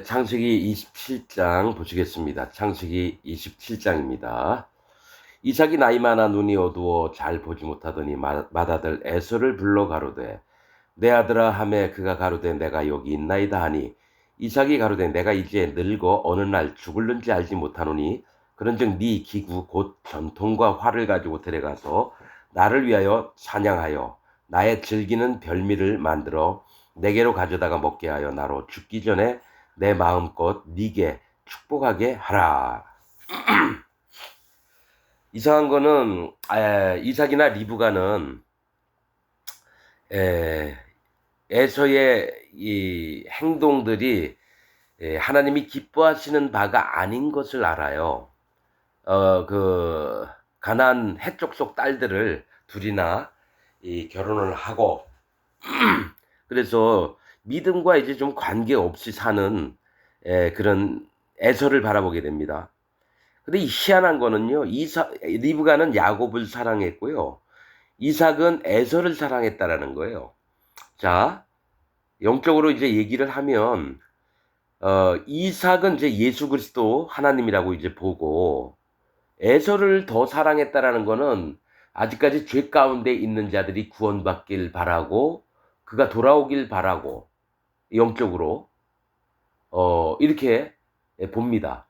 창세기 27장 보시겠습니다. 창세기 27장입니다. 이삭이 나이 많아 눈이 어두워 잘 보지 못하더니 맏아들 에서를 불러 가로되 내 아들아 하매 그가 가로되 내가 여기 있나이다 하니 이삭이 가로되 내가 이제 늙어 어느 날 죽을는지 알지 못하노니 그런즉 네 기구 곧 전통과 활을 가지고 데려가서 나를 위하여 사냥하여 나의 즐기는 별미를 만들어 내게로 가져다가 먹게 하여 나로 죽기 전에 내 마음껏 네게 축복하게 하라. 이상한 거는 이삭이나 리브가는 에서의 이 행동들이 하나님이 기뻐하시는 바가 아닌 것을 알아요. 그 가나안 해족 속 딸들을 둘이나 결혼을 하고 그래서 믿음과 이제 좀 관계없이 사는 그런 에서를 바라보게 됩니다. 근데 이 희한한 거는요, 리브가는 야곱을 사랑했고요, 이삭은 에서를 사랑했다라는 거예요. 자, 영적으로 이제 얘기를 하면, 이삭은 이제 예수 그리스도 하나님이라고 이제 보고, 에서를 더 사랑했다라는 거는 아직까지 죄 가운데 있는 자들이 구원받길 바라고, 그가 돌아오길 바라고, 영적으로 이렇게 봅니다.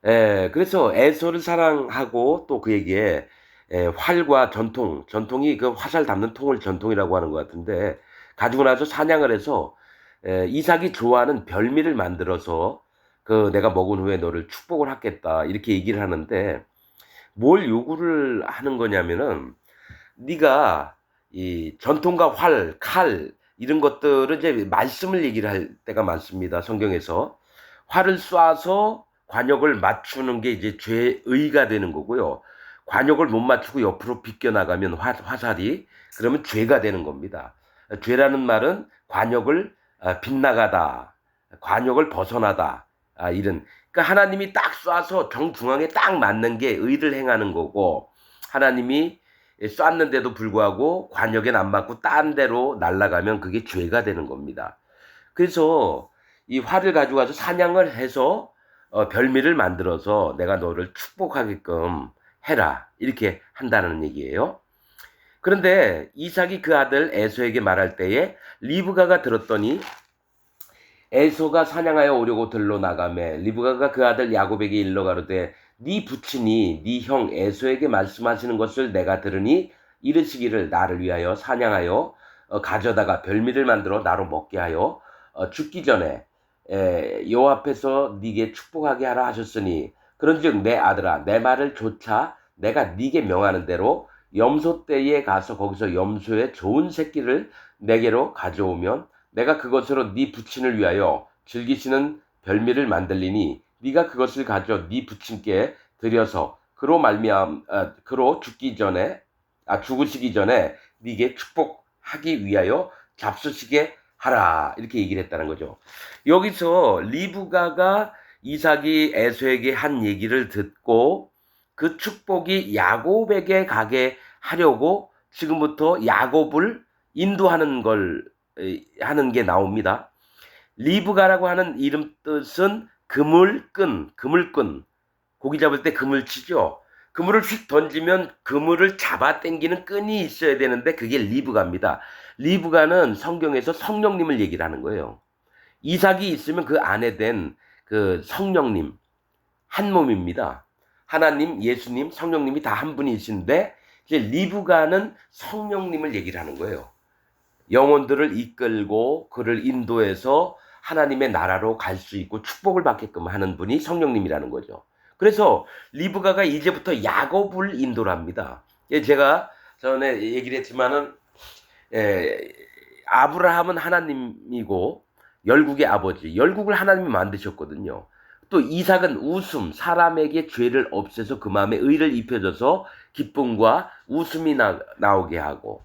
그래서 에서를 사랑하고 또 그에게 활과 전통이 그 화살 담는 통을 전통이라고 하는 것 같은데 가지고 나서 사냥을 해서 이삭이 좋아하는 별미를 만들어서 그 내가 먹은 후에 너를 축복을 하겠다 이렇게 얘기를 하는데 뭘 요구를 하는 거냐면은 네가 이 전통과 활, 칼 이런 것들은 이제 말씀을 얘기를 할 때가 많습니다. 성경에서 활을 쏴서 관역을 맞추는 게 이제 죄의가 되는 거고요. 관역을 못 맞추고 옆으로 비껴나가면 화살이 그러면 죄가 되는 겁니다. 죄라는 말은 관역을 빗나가다, 관역을 벗어나다 이런. 그러니까 하나님이 딱 쏴서 정중앙에 딱 맞는 게 의를 행하는 거고 하나님이 쐈는데도 불구하고 관역엔 안 맞고 딴 데로 날아가면 그게 죄가 되는 겁니다. 그래서 이 활을 가지고 와서 사냥을 해서 별미를 만들어서 내가 너를 축복하게끔 해라 이렇게 한다는 얘기예요. 그런데 이삭이 그 아들 에서에게 말할 때에 리브가가 들었더니 에서가 사냥하여 오려고 들로 나가매 리브가가 그 아들 야곱에게 일러 가로되 네 부친이 네 형 에서에게 말씀하시는 것을 내가 들으니 이르시기를 나를 위하여 사냥하여 가져다가 별미를 만들어 나로 먹게 하여 죽기 전에 여호와 앞에서 네게 축복하게 하라 하셨으니 그런즉 내 아들아 내 말을 조차 내가 네게 명하는 대로 염소 떼에 가서 거기서 염소의 좋은 새끼를 내게로 가져오면 내가 그것으로 네 부친을 위하여 즐기시는 별미를 만들리니 네가 그것을 가져 네 부친께 드려서 그로 죽으시기 전에 네게 축복하기 위하여 잡수시게 하라 이렇게 얘기를 했다는 거죠. 여기서 리브가가 이삭이 에서에게 한 얘기를 듣고 그 축복이 야곱에게 가게 하려고 지금부터 야곱을 인도하는 걸 하는 게 나옵니다. 리브가라고 하는 이름 뜻은 그물끈. 고기 잡을 때 그물 치죠. 그물을 휙 던지면 그물을 잡아 당기는 끈이 있어야 되는데 그게 리브가입니다. 리브가는 성경에서 성령님을 얘기를 하는 거예요. 이삭이 있으면 그 안에 된 그 성령님 한 몸입니다. 하나님, 예수님, 성령님이 다 한 분이신데 이제 리브가는 성령님을 얘기를 하는 거예요. 영혼들을 이끌고 그를 인도해서 하나님의 나라로 갈 수 있고 축복을 받게끔 하는 분이 성령님이라는 거죠. 그래서 리브가가 이제부터 야곱을 인도를 합니다. 제가 전에 얘기를 했지만은 아브라함은 하나님이고 열국의 아버지, 열국을 하나님이 만드셨거든요. 또 이삭은 웃음, 사람에게 죄를 없애서 그 마음에 의를 입혀줘서 기쁨과 웃음이 나오게 하고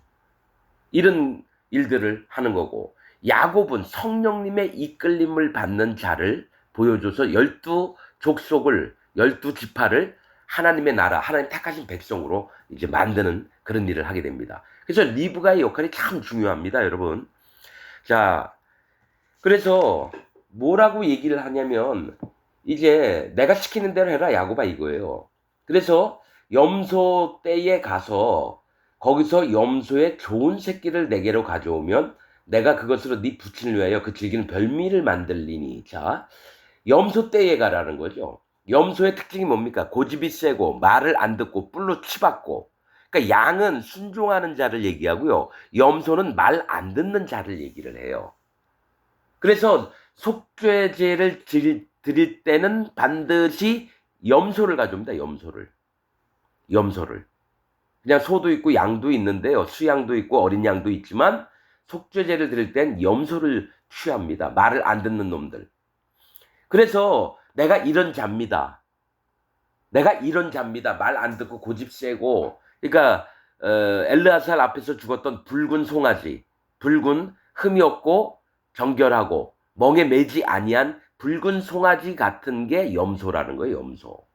이런 일들을 하는 거고, 야곱은 성령님의 이끌림을 받는 자를 보여줘서 12족속을 12지파를 하나님의 나라, 하나님 택하신 백성으로 이제 만드는 그런 일을 하게 됩니다. 그래서 리브가의 역할이 참 중요합니다, 여러분. 자, 그래서 뭐라고 얘기를 하냐면 이제 내가 시키는 대로 해라 야곱아 이거예요. 그래서 염소 떼에 가서 거기서 염소의 좋은 새끼를 내게로 가져오면 내가 그것으로 네 부친을 위하여 그 즐기는 별미를 만들리니. 자, 염소 떼에 가라는 거죠. 염소의 특징이 뭡니까? 고집이 세고 말을 안 듣고 뿔로 치받고. 그러니까 양은 순종하는 자를 얘기하고요. 염소는 말 안 듣는 자를 얘기를 해요. 그래서 속죄제를 드릴 때는 반드시 염소를 가져옵니다. 염소를. 그냥 소도 있고 양도 있는데요. 수양도 있고 어린 양도 있지만 속죄제를 드릴 땐 염소를 취합니다. 말을 안 듣는 놈들. 그래서 내가 이런 자입니다. 말 안 듣고 고집 세고. 그러니까 엘르아살 앞에서 죽었던 붉은 송아지. 붉은 흠이 없고 정결하고 멍에 매지 아니한 붉은 송아지 같은 게 염소라는 거예요. 염소.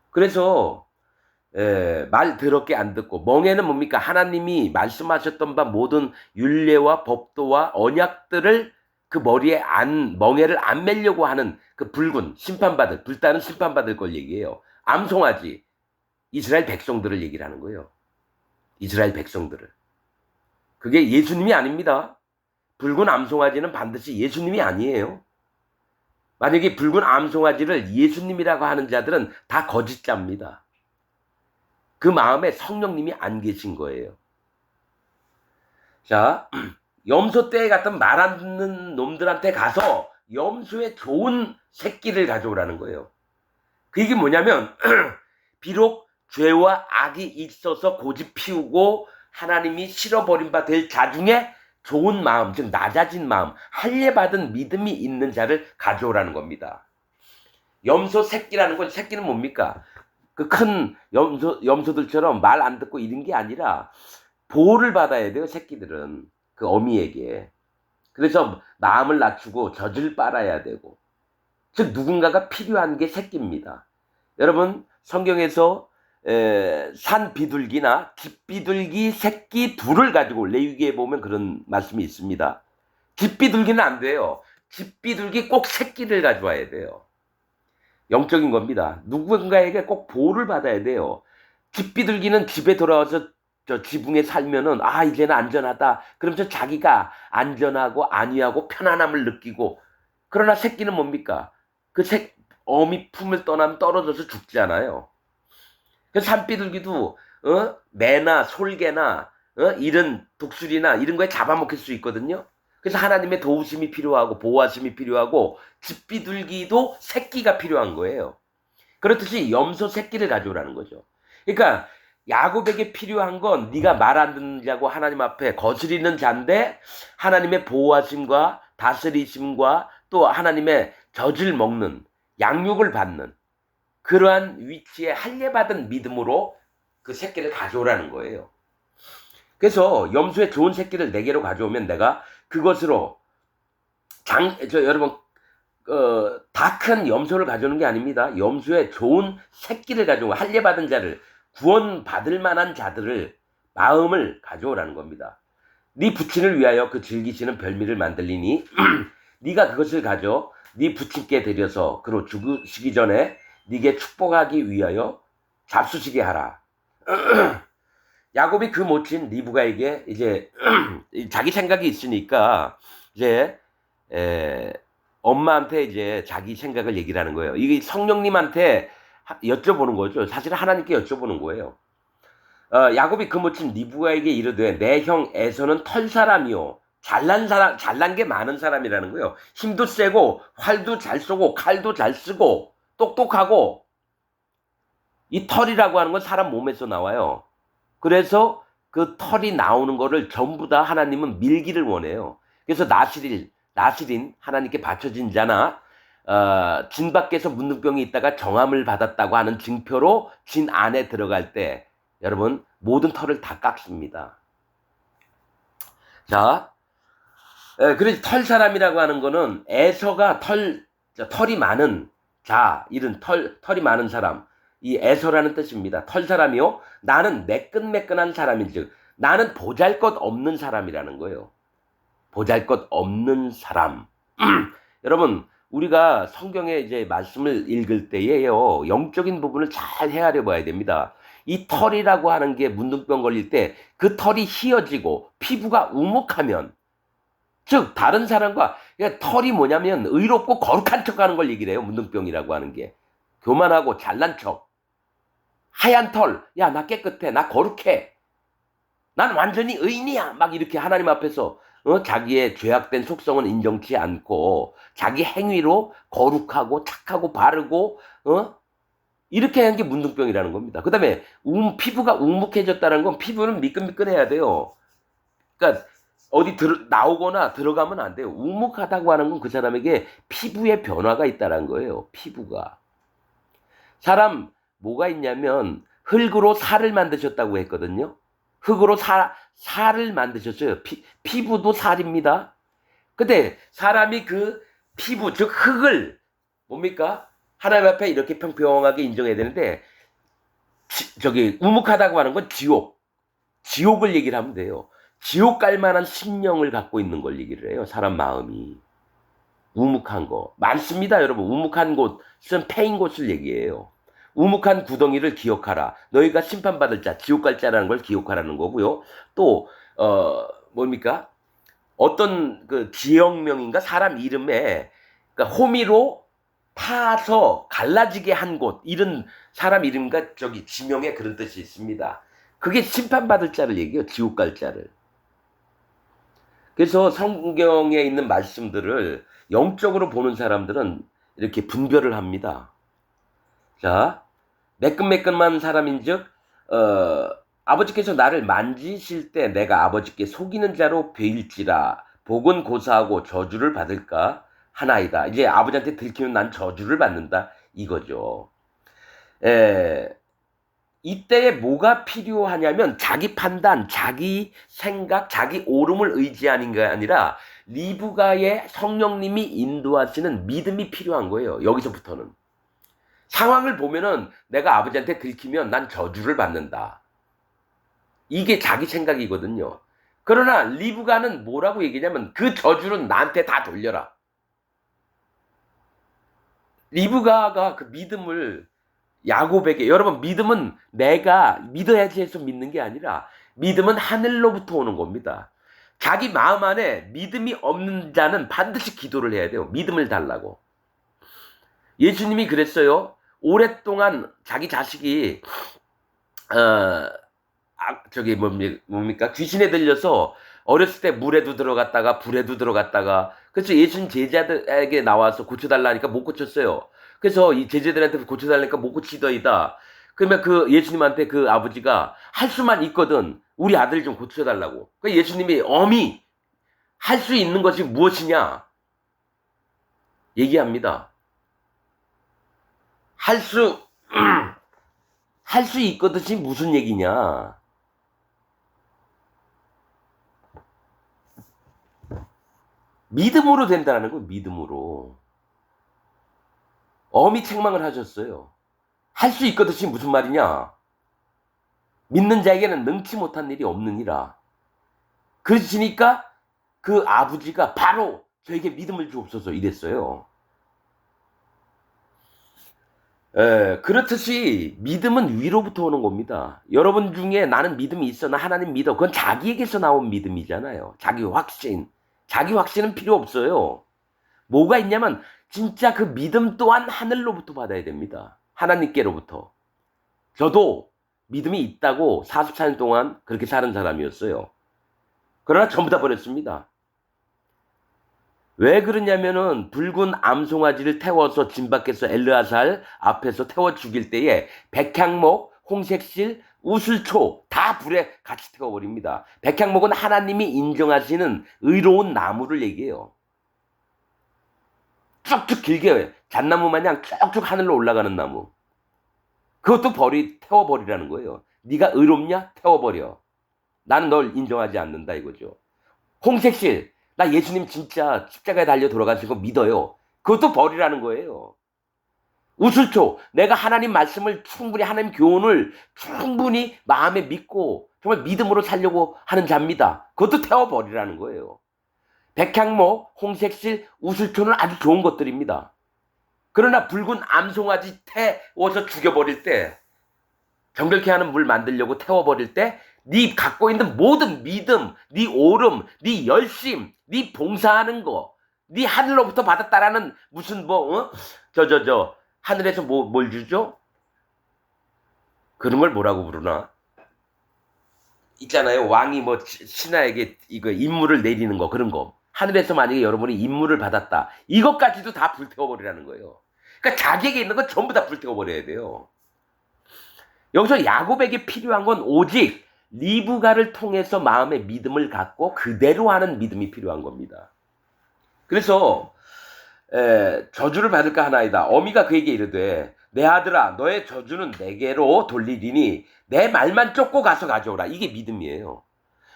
그래서 말 더럽게 안 듣고. 멍에는 뭡니까? 하나님이 말씀하셨던 바 모든 율례와 법도와 언약들을 그 머리에 멍에를 안 매려고 하는 그 붉은 심판받을, 불타는 심판받을 걸 얘기해요. 암송아지. 이스라엘 백성들을 얘기를 하는 거예요. 이스라엘 백성들을. 그게 예수님이 아닙니다. 붉은 암송아지는 반드시 예수님이 아니에요. 만약에 붉은 암송아지를 예수님이라고 하는 자들은 다 거짓자입니다. 그 마음에 성령님이 안 계신 거예요. 자, 염소 떼에 갔던 말 안 듣는 놈들한테 가서 염소의 좋은 새끼를 가져오라는 거예요. 그게 뭐냐면 비록 죄와 악이 있어서 고집 피우고 하나님이 싫어버린 바 될 자 중에 좋은 마음, 즉 낮아진 마음, 할례받은 믿음이 있는 자를 가져오라는 겁니다. 염소 새끼라는 건, 새끼는 뭡니까? 그 큰 염소들처럼 말 안 듣고 이런 게 아니라 보호를 받아야 돼요. 새끼들은 그 어미에게. 그래서 마음을 낮추고 젖을 빨아야 되고, 즉 누군가가 필요한 게 새끼입니다. 여러분 성경에서 산 비둘기나 집 비둘기 새끼 둘을 가지고 레위기에 보면 그런 말씀이 있습니다. 집 비둘기는 안 돼요. 집 비둘기 꼭 새끼를 가져와야 돼요. 영적인 겁니다. 누군가에게 꼭 보호를 받아야 돼요. 집 비둘기는 집에 돌아와서 저 지붕에 살면은 이제는 안전하다. 그러면서 자기가 안전하고 안위하고 편안함을 느끼고. 그러나 새끼는 뭡니까? 어미 품을 떠나면 떨어져서 죽잖아요. 그 산비둘기도 매나 솔개나 이런 독수리나 이런 거에 잡아먹힐 수 있거든요. 그래서 하나님의 도우심이 필요하고 보호하심이 필요하고 집비둘기도 새끼가 필요한 거예요. 그렇듯이 염소 새끼를 가져오라는 거죠. 그러니까 야곱에게 필요한 건 네가 말 안 듣는 자고 하나님 앞에 거스리는 자인데 하나님의 보호하심과 다스리심과 또 하나님의 젖을 먹는 양육을 받는 그러한 위치에 할례받은 믿음으로 그 새끼를 가져오라는 거예요. 그래서 염소의 좋은 새끼를 내게로 가져오면 내가 그것으로 여러분 다 큰 염소를 가져오는 게 아닙니다. 염소의 좋은 새끼를 가져오고 할례받은 자를, 구원받을 만한 자들을, 마음을 가져오라는 겁니다. 네 부친을 위하여 그 즐기시는 별미를 만들리니 네가 그것을 가져 네 부친께 드려서 그로 죽으시기 전에 네게 축복하기 위하여 잡수시게 하라. 야곱이 그 모친 리브가에게 이제 자기 생각이 있으니까 이제 엄마한테 이제 자기 생각을 얘기를 하는 거예요. 이게 성령님한테 여쭤보는 거죠. 사실 하나님께 여쭤보는 거예요. 야곱이 그 모친 리브가에게 이르되 내 형 에서는 털 사람이요 잘난 게 많은 사람이라는 거예요. 힘도 세고 활도 잘 쏘고 칼도 잘 쓰고 똑똑하고. 이 털이라고 하는 건 사람 몸에서 나와요. 그래서 그 털이 나오는 거를 전부 다 하나님은 밀기를 원해요. 그래서 나실인 하나님께 바쳐진 자나 진 밖에서 문둥병이 있다가 정함을 받았다고 하는 증표로 진 안에 들어갈 때 여러분 모든 털을 다 깎습니다. 자, 그래서 털 사람이라고 하는 거는 에서가 털이 많은 자, 이런 털이 많은 사람, 이 에서라는 뜻입니다. 털 사람이요. 나는 매끈매끈한 사람인즉 나는 보잘것 없는 사람이라는 거예요. 보잘것 없는 사람. 여러분, 우리가 성경의 이제 말씀을 읽을 때에요, 영적인 부분을 잘 헤아려 봐야 됩니다. 이 털이라고 하는 게 문둥병 걸릴 때 그 털이 휘어지고 피부가 우묵하면, 즉 다른 사람과, 그러니까 털이 뭐냐면 의롭고 거룩한 척하는 걸 얘기를 해요. 문둥병이라고 하는 게 교만하고 잘난 척, 하얀 털, 야 나 깨끗해, 나 거룩해, 난 완전히 의인이야, 막 이렇게 하나님 앞에서 자기의 죄악된 속성은 인정치 않고 자기 행위로 거룩하고 착하고 바르고 이렇게 하는 게 문둥병이라는 겁니다. 그 다음에 피부가 우묵해졌다는 건 피부는 미끈미끈해야 돼요. 그러니까 어디 나오거나 들어가면 안 돼요. 우묵하다고 하는 건 그 사람에게 피부에 변화가 있다는 거예요. 피부가. 사람 뭐가 있냐면 흙으로 살을 만드셨다고 했거든요. 흙으로 살을 만드셨어요. 피부도 살입니다. 근데 사람이 그 피부, 즉 흙을 뭡니까? 하나님 앞에 이렇게 평평하게 인정해야 되는데, 우묵하다고 하는 건 지옥을 얘기를 하면 돼요. 지옥 갈 만한 심령을 갖고 있는 걸 얘기를 해요. 사람 마음이. 우묵한 거. 많습니다, 여러분. 우묵한 곳은 패인 곳을 얘기해요. 우묵한 구덩이를 기억하라. 너희가 심판받을 자, 지옥 갈 자라는 걸 기억하라는 거고요. 또, 뭡니까? 어떤 그 지역명인가 사람 이름에, 그러니까 호미로 파서 갈라지게 한 곳, 이런 사람 이름과 지명에 그런 뜻이 있습니다. 그게 심판받을 자를 얘기해요. 지옥 갈 자를. 그래서 성경에 있는 말씀들을 영적으로 보는 사람들은 이렇게 분별을 합니다. 자, 매끈매끈한 사람인즉 아버지께서 나를 만지실 때 내가 아버지께 속이는 자로 베일지라. 복은 고사하고 저주를 받을까 하나이다. 이제 아버지한테 들키면 난 저주를 받는다, 이거죠. 이때에 뭐가 필요하냐면 자기 판단, 자기 생각, 자기 옳음을 의지하는 게 아니라 리브가의 성령님이 인도하시는 믿음이 필요한 거예요. 여기서부터는. 상황을 보면은 내가 아버지한테 들키면 난 저주를 받는다, 이게 자기 생각이거든요. 그러나 리브가는 뭐라고 얘기냐면 그 저주는 나한테 다 돌려라. 리브가가 그 믿음을 야곱에게, 여러분 믿음은 내가 믿어야지 해서 믿는 게 아니라 믿음은 하늘로부터 오는 겁니다. 자기 마음 안에 믿음이 없는 자는 반드시 기도를 해야 돼요. 믿음을 달라고. 예수님이 그랬어요. 오랫동안 자기 자식이 뭡니까? 귀신에 들려서 어렸을 때 물에도 들어갔다가 불에도 들어갔다가, 그래서 예수님 제자들에게 나와서 고쳐달라니까 못 고쳤어요. 그래서 이 제자들한테 고쳐달라니까 못 고치더이다. 그러면 그 예수님한테 그 아버지가 할 수만 있거든, 우리 아들 좀 고쳐달라고. 그 예수님이 엄히 할 수 있는 것이 무엇이냐 얘기합니다. 할 수 있거든이 무슨 얘기냐. 믿음으로 된다는 거예요. 믿음으로. 엄히 책망을 하셨어요. 할 수 있거든이 무슨 말이냐. 믿는 자에게는 능치 못한 일이 없느니라. 그러시니까 그 아버지가 바로 저에게 믿음을 주옵소서 이랬어요. 그렇듯이 믿음은 위로부터 오는 겁니다. 여러분 중에 나는 믿음이 있어, 나 하나님 믿어, 그건 자기에게서 나온 믿음이잖아요. 자기 확신은 필요 없어요. 뭐가 있냐면 진짜 그 믿음 또한 하늘로부터 받아야 됩니다. 하나님께로부터. 저도 믿음이 있다고 44년 동안 그렇게 사는 사람이었어요. 그러나 전부 다 버렸습니다. 왜 그러냐면은 붉은 암송아지를 태워서 진 밖에서 엘르아살 앞에서 태워 죽일 때에 백향목, 홍색실, 우슬초 다 불에 같이 태워버립니다. 백향목은 하나님이 인정하시는 의로운 나무를 얘기해요. 쭉쭉 길게 잣나무 마냥 쭉쭉 하늘로 올라가는 나무. 그것도 태워버리라는 거예요. 네가 의롭냐? 태워버려. 나는 널 인정하지 않는다, 이거죠. 홍색실, 나 예수님 진짜 십자가에 달려 돌아가신 거 믿어요. 그것도 버리라는 거예요. 우슬초, 내가 하나님 말씀을 충분히, 하나님 교훈을 충분히 마음에 믿고 정말 믿음으로 살려고 하는 자입니다. 그것도 태워버리라는 거예요. 백향목, 홍색실, 우슬초는 아주 좋은 것들입니다. 그러나 붉은 암송아지 태워서 죽여버릴 때, 정결케 하는 물 만들려고 태워버릴 때 네 갖고 있는 모든 믿음, 네 오름, 네 열심, 네 봉사하는 거, 네 하늘로부터 받았다라는 무슨 하늘에서 뭘 주죠? 그런 걸 뭐라고 부르나? 있잖아요. 왕이 신하에게 이거 임무를 내리는 거, 그런 거. 하늘에서 만약에 여러분이 임무를 받았다. 이것까지도 다 불태워버리라는 거예요. 그러니까 자기에게 있는 건 전부 다 불태워버려야 돼요. 여기서 야곱에게 필요한 건 오직 리브가를 통해서 마음의 믿음을 갖고 그대로 하는 믿음이 필요한 겁니다. 그래서 저주를 받을까 하나이다. 어미가 그에게 이르되 내 아들아 너의 저주는 내게로 돌리리니 내 말만 쫓고 가서 가져오라. 이게 믿음이에요.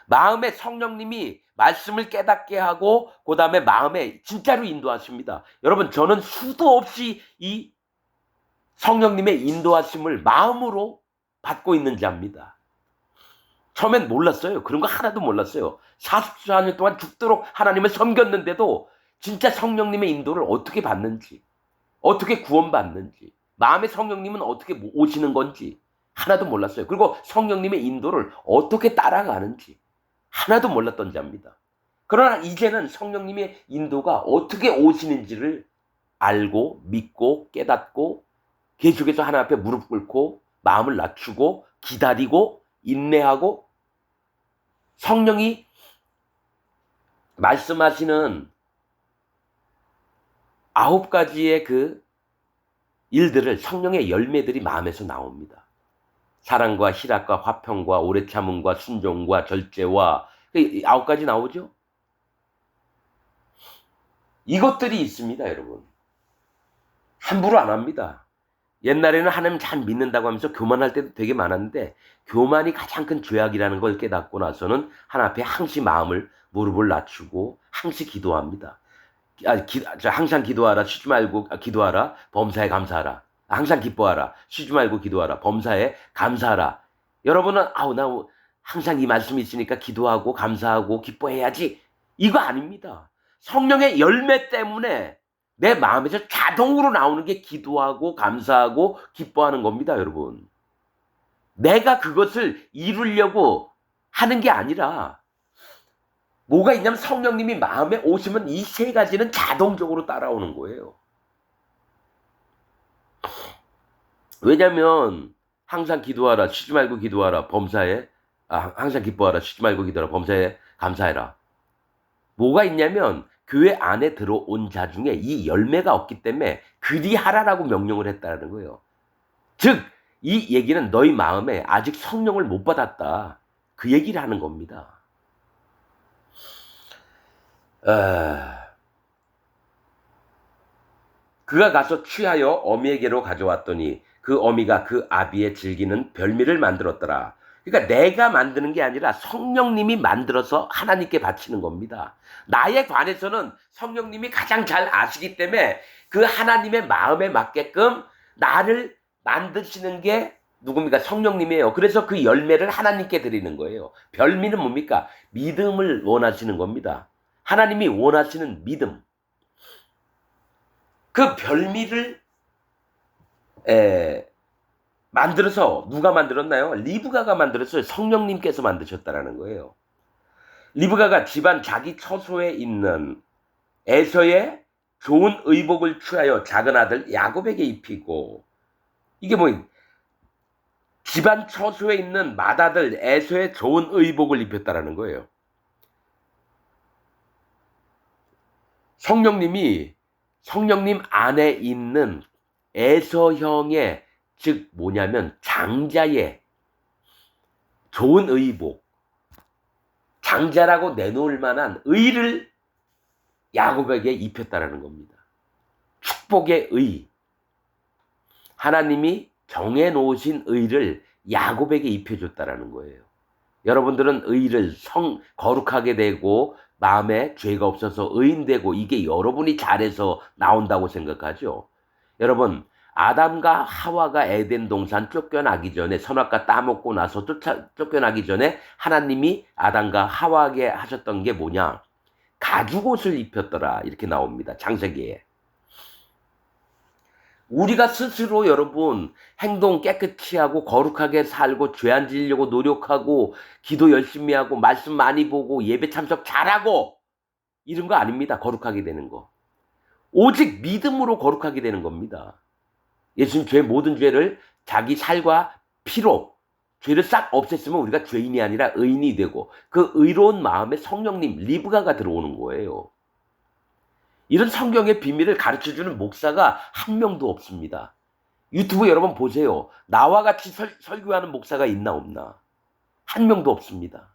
마음에 성령님이 말씀을 깨닫게 하고 그 다음에 마음에 진짜로 인도하십니다. 여러분 저는 수도 없이 이 성령님의 인도하심을 마음으로 받고 있는 자입니다. 처음엔 몰랐어요. 그런 거 하나도 몰랐어요. 44년 동안 죽도록 하나님을 섬겼는데도 진짜 성령님의 인도를 어떻게 받는지, 어떻게 구원받는지, 마음의 성령님은 어떻게 오시는 건지 하나도 몰랐어요. 그리고 성령님의 인도를 어떻게 따라가는지 하나도 몰랐던 자입니다. 그러나 이제는 성령님의 인도가 어떻게 오시는지를 알고 믿고 깨닫고 계속해서 하나님 앞에 무릎 꿇고 마음을 낮추고 기다리고 인내하고 성령이 말씀하시는 9가지의 그 일들을 성령의 열매들이 마음에서 나옵니다. 사랑과 희락과 화평과 오래 참음과 순종과 절제와 9가지 나오죠. 이것들이 있습니다, 여러분. 함부로 안 합니다. 옛날에는 하나님 잘 믿는다고 하면서 교만할 때도 되게 많았는데 교만이 가장 큰 죄악이라는 걸 깨닫고 나서는 하나님 앞에 항시 마음을 무릎을 낮추고 항시 기도합니다. 항상 기도하라, 쉬지 말고 기도하라, 범사에 감사하라. 항상 기뻐하라, 쉬지 말고 기도하라, 범사에 감사하라. 여러분은 나 항상 이 말씀이 있으니까 기도하고 감사하고 기뻐해야지. 이거 아닙니다. 성령의 열매 때문에 내 마음에서 자동으로 나오는 게 기도하고 감사하고 기뻐하는 겁니다, 여러분. 내가 그것을 이루려고 하는 게 아니라 뭐가 있냐면 성령님이 마음에 오시면 이 3가지는 자동적으로 따라오는 거예요. 왜냐면 항상 기도하라, 쉬지 말고 기도하라, 범사에 항상 기뻐하라, 쉬지 말고 기도하라, 범사에 감사해라. 뭐가 있냐면 교회 안에 들어온 자 중에 이 열매가 없기 때문에 그리하라라고 명령을 했다는 거예요. 즉, 이 얘기는 너희 마음에 아직 성령을 못 받았다. 그 얘기를 하는 겁니다. 그가 가서 취하여 어미에게로 가져왔더니 그 어미가 그 아비의 즐기는 별미를 만들었더라. 그러니까 내가 만드는 게 아니라 성령님이 만들어서 하나님께 바치는 겁니다. 나에 관해서는 성령님이 가장 잘 아시기 때문에 그 하나님의 마음에 맞게끔 나를 만드시는 게 누굽니까? 성령님이에요. 그래서 그 열매를 하나님께 드리는 거예요. 별미는 뭡니까? 믿음을 원하시는 겁니다. 하나님이 원하시는 믿음. 그 별미를 만들어서 누가 만들었나요? 리브가가 만들었어요. 성령님께서 만드셨다라는 거예요. 리브가가 집안 자기 처소에 있는 에서의 좋은 의복을 취하여 작은 아들 야곱에게 입히고, 이게 집안 처소에 있는 맏아들 에서의 좋은 의복을 입혔다라는 거예요. 성령님 안에 있는 에서형의, 즉 뭐냐면 장자의 좋은 의복, 장자라고 내놓을 만한 의를 야곱에게 입혔다라는 겁니다. 축복의 의, 하나님이 정해놓으신 의를 야곱에게 입혀줬다라는 거예요. 여러분들은 의를 거룩하게 되고 마음에 죄가 없어서 의인되고 이게 여러분이 잘해서 나온다고 생각하죠. 여러분, 아담과 하와가 에덴 동산 쫓겨나기 전에, 선악과 따먹고 나서 쫓겨나기 전에 하나님이 아담과 하와에게 하셨던 게 뭐냐? 가죽옷을 입혔더라. 이렇게 나옵니다. 창세기에. 우리가 스스로 여러분 행동 깨끗이 하고 거룩하게 살고 죄 안 지으려고 노력하고 기도 열심히 하고 말씀 많이 보고 예배 참석 잘하고 이런 거 아닙니다. 거룩하게 되는 거. 오직 믿음으로 거룩하게 되는 겁니다. 예수님 모든 죄를 자기 살과 피로 죄를 싹 없앴으면 우리가 죄인이 아니라 의인이 되고 그 의로운 마음에 성령님 리브가가 들어오는 거예요. 이런 성경의 비밀을 가르쳐주는 목사가 한 명도 없습니다. 유튜브 여러분 보세요. 나와 같이 설교하는 목사가 있나 없나? 한 명도 없습니다.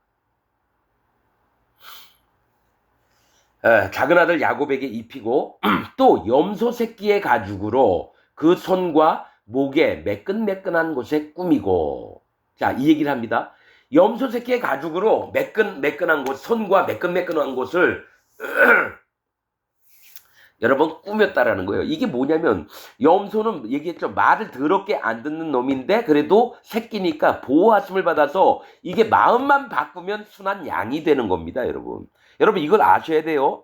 작은 아들 야곱에게 입히고 또 염소 새끼의 가죽으로 그 손과 목에 매끈매끈한 곳에 꾸미고. 자, 이 얘기를 합니다. 염소 새끼의 가죽으로 매끈매끈한 곳, 손과 매끈매끈한 곳을 여러분 꾸몄다라는 거예요. 이게 뭐냐면 염소는 얘기했죠. 말을 더럽게 안 듣는 놈인데 그래도 새끼니까 보호하심을 받아서 이게 마음만 바꾸면 순한 양이 되는 겁니다. 여러분 이걸 아셔야 돼요.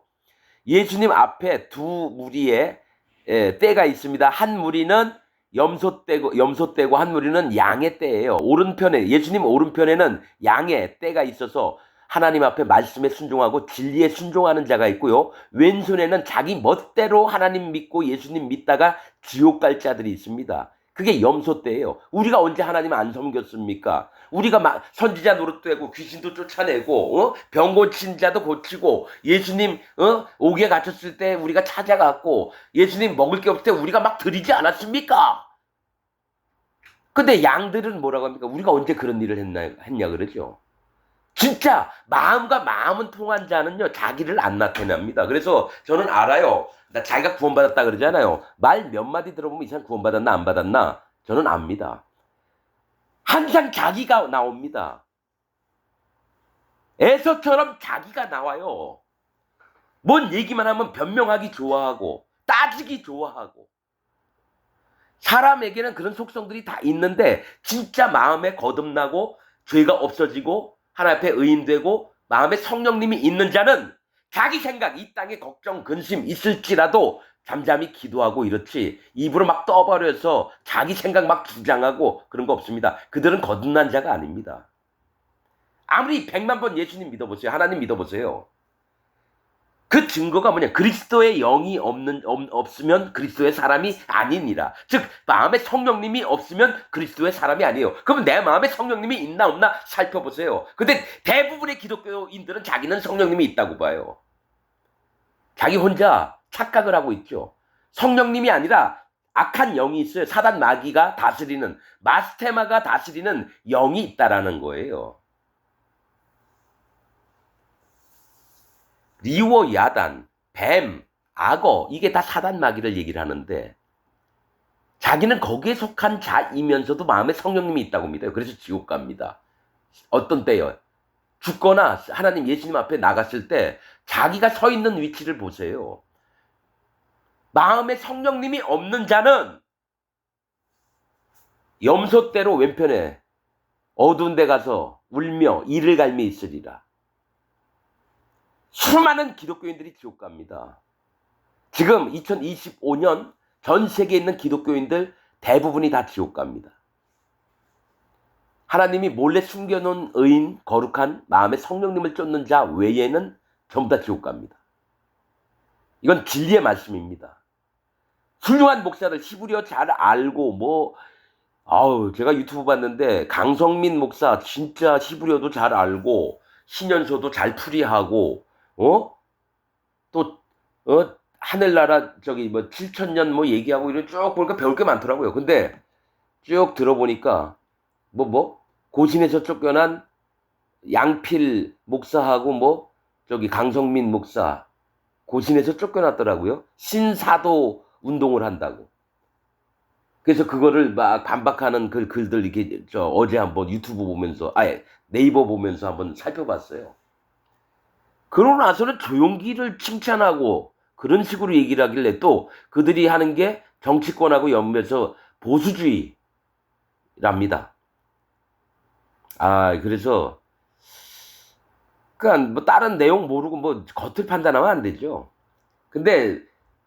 예수님 앞에 두 무리의 떼가 있습니다. 한 무리는 염소 떼고 한 무리는 양의 떼예요. 오른편에 예수님 오른편에는 양의 떼가 있어서 하나님 앞에 말씀에 순종하고 진리에 순종하는 자가 있고요. 왼손에는 자기 멋대로 하나님 믿고 예수님 믿다가 지옥 갈 자들이 있습니다. 그게 염소떼예요. 우리가 언제 하나님 안 섬겼습니까? 우리가 막 선지자 노릇되고 귀신도 쫓아내고 병 고친 자도 고치고 예수님 옥에 갇혔을 때 우리가 찾아갔고 예수님 먹을 게 없을 때 우리가 막 드리지 않았습니까? 근데 양들은 뭐라고 합니까? 우리가 언제 그런 일을 했냐 그러죠. 진짜 마음과 마음은 통한 자는요 자기를 안 나타냅니다. 그래서 저는 알아요. 나 자기가 구원받았다 그러잖아요. 말 몇 마디 들어보면 이 사람 구원받았나 안 받았나 저는 압니다. 항상 자기가 나옵니다. 에서처럼 자기가 나와요. 뭔 얘기만 하면 변명하기 좋아하고 따지기 좋아하고. 사람에게는 그런 속성들이 다 있는데 진짜 마음에 거듭나고 죄가 없어지고 하나님 앞에 의인되고 마음에 성령님이 있는 자는 자기 생각, 이 땅에 걱정, 근심 있을지라도 잠잠히 기도하고 이렇지 입으로 막 떠버려서 자기 생각 막 주장하고 그런 거 없습니다. 그들은 거듭난 자가 아닙니다. 아무리 100만 번 예수님 믿어보세요. 하나님 믿어보세요. 그 증거가 뭐냐? 그리스도의 영이 없으면 그리스도의 사람이 아니니라. 즉 마음에 성령님이 없으면 그리스도의 사람이 아니에요. 그러면 내 마음에 성령님이 있나 없나 살펴보세요. 근데 대부분의 기독교인들은 자기는 성령님이 있다고 봐요. 자기 혼자 착각을 하고 있죠. 성령님이 아니라 악한 영이 있어요. 사단 마귀가 다스리는, 마스테마가 다스리는 영이 있다라는 거예요. 리워 야단, 뱀, 악어 이게 다 사단 마귀를 얘기를 하는데 자기는 거기에 속한 자이면서도 마음에 성령님이 있다고 믿어요. 그래서 지옥 갑니다. 어떤 때요? 죽거나 하나님 예수님 앞에 나갔을 때 자기가 서 있는 위치를 보세요. 마음에 성령님이 없는 자는 염소떼로 왼편에 어두운 데 가서 울며 이를 갈며 있으리라. 수많은 기독교인들이 지옥 갑니다. 지금 2025년 전 세계에 있는 기독교인들 대부분이 다 지옥 갑니다. 하나님이 몰래 숨겨놓은 의인, 거룩한 마음에 성령님을 쫓는 자 외에는 전부 다 지옥 갑니다. 이건 진리의 말씀입니다. 훌륭한 목사들 히브리어 잘 알고 제가 유튜브 봤는데 강성민 목사 진짜 히브리어도 잘 알고 신년서도 잘 풀이하고 하늘나라 7,000년 얘기하고 이런 쭉 보니까 배울 게 많더라고요. 근데 쭉 들어보니까 고신에서 쫓겨난 양필 목사하고 강성민 목사 고신에서 쫓겨났더라고요. 신사도 운동을 한다고. 그래서 그거를 막 반박하는 글들 이렇게 어제 한번 유튜브 보면서 네이버 보면서 한번 살펴봤어요. 그러고 나서는 조용기를 칭찬하고 그런 식으로 얘기를 하길래 또 그들이 하는 게 정치권하고 연면서 보수주의랍니다. 그래서 그러니까 뭐 다른 내용 모르고 뭐 겉을 판단하면 안 되죠. 근데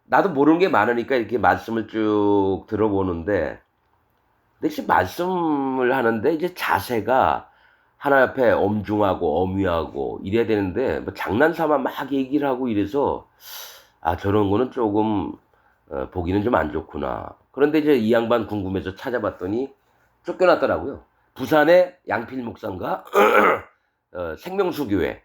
나도 모르는 게 많으니까 이렇게 말씀을 쭉 들어보는데, 근데 지금 말씀을 하는데 이제 자세가 하나 옆에 엄중하고 엄위하고 이래야 되는데 뭐 장난삼아 막 얘기를 하고 이래서 아 저런 거는 조금 보기는 좀 안 좋구나. 그런데 이제 이 양반 궁금해서 찾아봤더니 쫓겨났더라고요. 부산의 양필 목사인가 생명수교회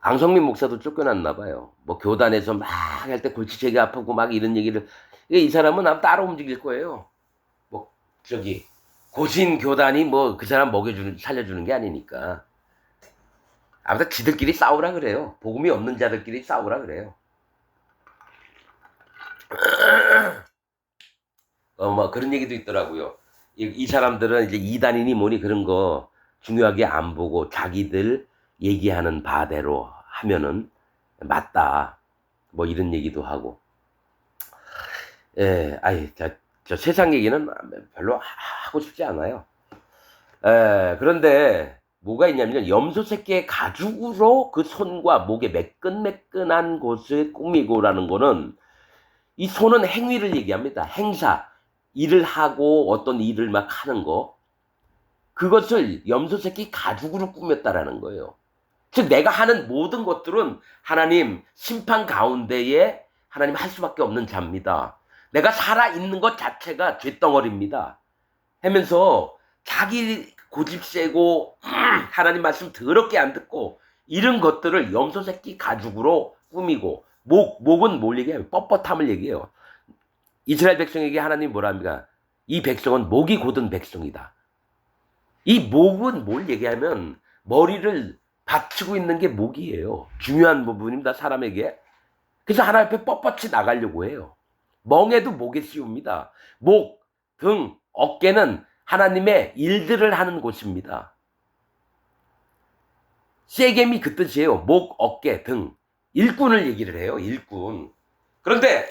강성민 목사도 쫓겨났나 봐요. 뭐 교단에서 막 할 때 골치책이 아프고 막 이런 얘기를 이 사람은 아마 따로 움직일 거예요. 뭐 저기 고신 교단이 뭐 그 사람 먹여주는 살려주는 게 아니니까 아무튼 지들끼리 싸우라 그래요. 복음이 없는 자들끼리 싸우라 그래요. 뭐 그런 얘기도 있더라고요. 이 사람들은 이제 이단이니 뭐니 그런 거 중요하게 안 보고 자기들 얘기하는 바대로 하면은 맞다. 뭐 이런 얘기도 하고. 예, 아이, 저 세상 얘기는 별로 하고 싶지 않아요. 예, 그런데 뭐가 있냐면 염소 새끼의 가죽으로 그 손과 목에 매끈매끈한 곳을 꾸미고라는 거는 이 손은 행위를 얘기합니다. 행사. 일을 하고 어떤 일을 막 하는 거. 그것을 염소 새끼 가죽으로 꾸몄다라는 거예요. 즉 내가 하는 모든 것들은 하나님 심판 가운데에 하나님 할 수밖에 없는 자입니다. 내가 살아있는 것 자체가 죄덩어리입니다. 하면서 자기 고집 세고 하나님 말씀 더럽게 안 듣고 이런 것들을 염소 새끼 가죽으로 꾸미고 목은 뭘 얘기해요? 뻣뻣함을 얘기해요. 이스라엘 백성에게 하나님 뭐라 합니까? 이 백성은 목이 곧은 백성이다. 이 목은 뭘 얘기하면 머리를 받치고 있는 게 목이에요. 중요한 부분입니다. 사람에게. 그래서 하나님 앞에 뻣뻣이 나가려고 해요. 멍에도 목에 씌웁니다. 목, 등, 어깨는 하나님의 일들을 하는 곳입니다. 세겜이 그 뜻이에요. 목, 어깨, 등. 일꾼을 얘기를 해요. 일꾼. 그런데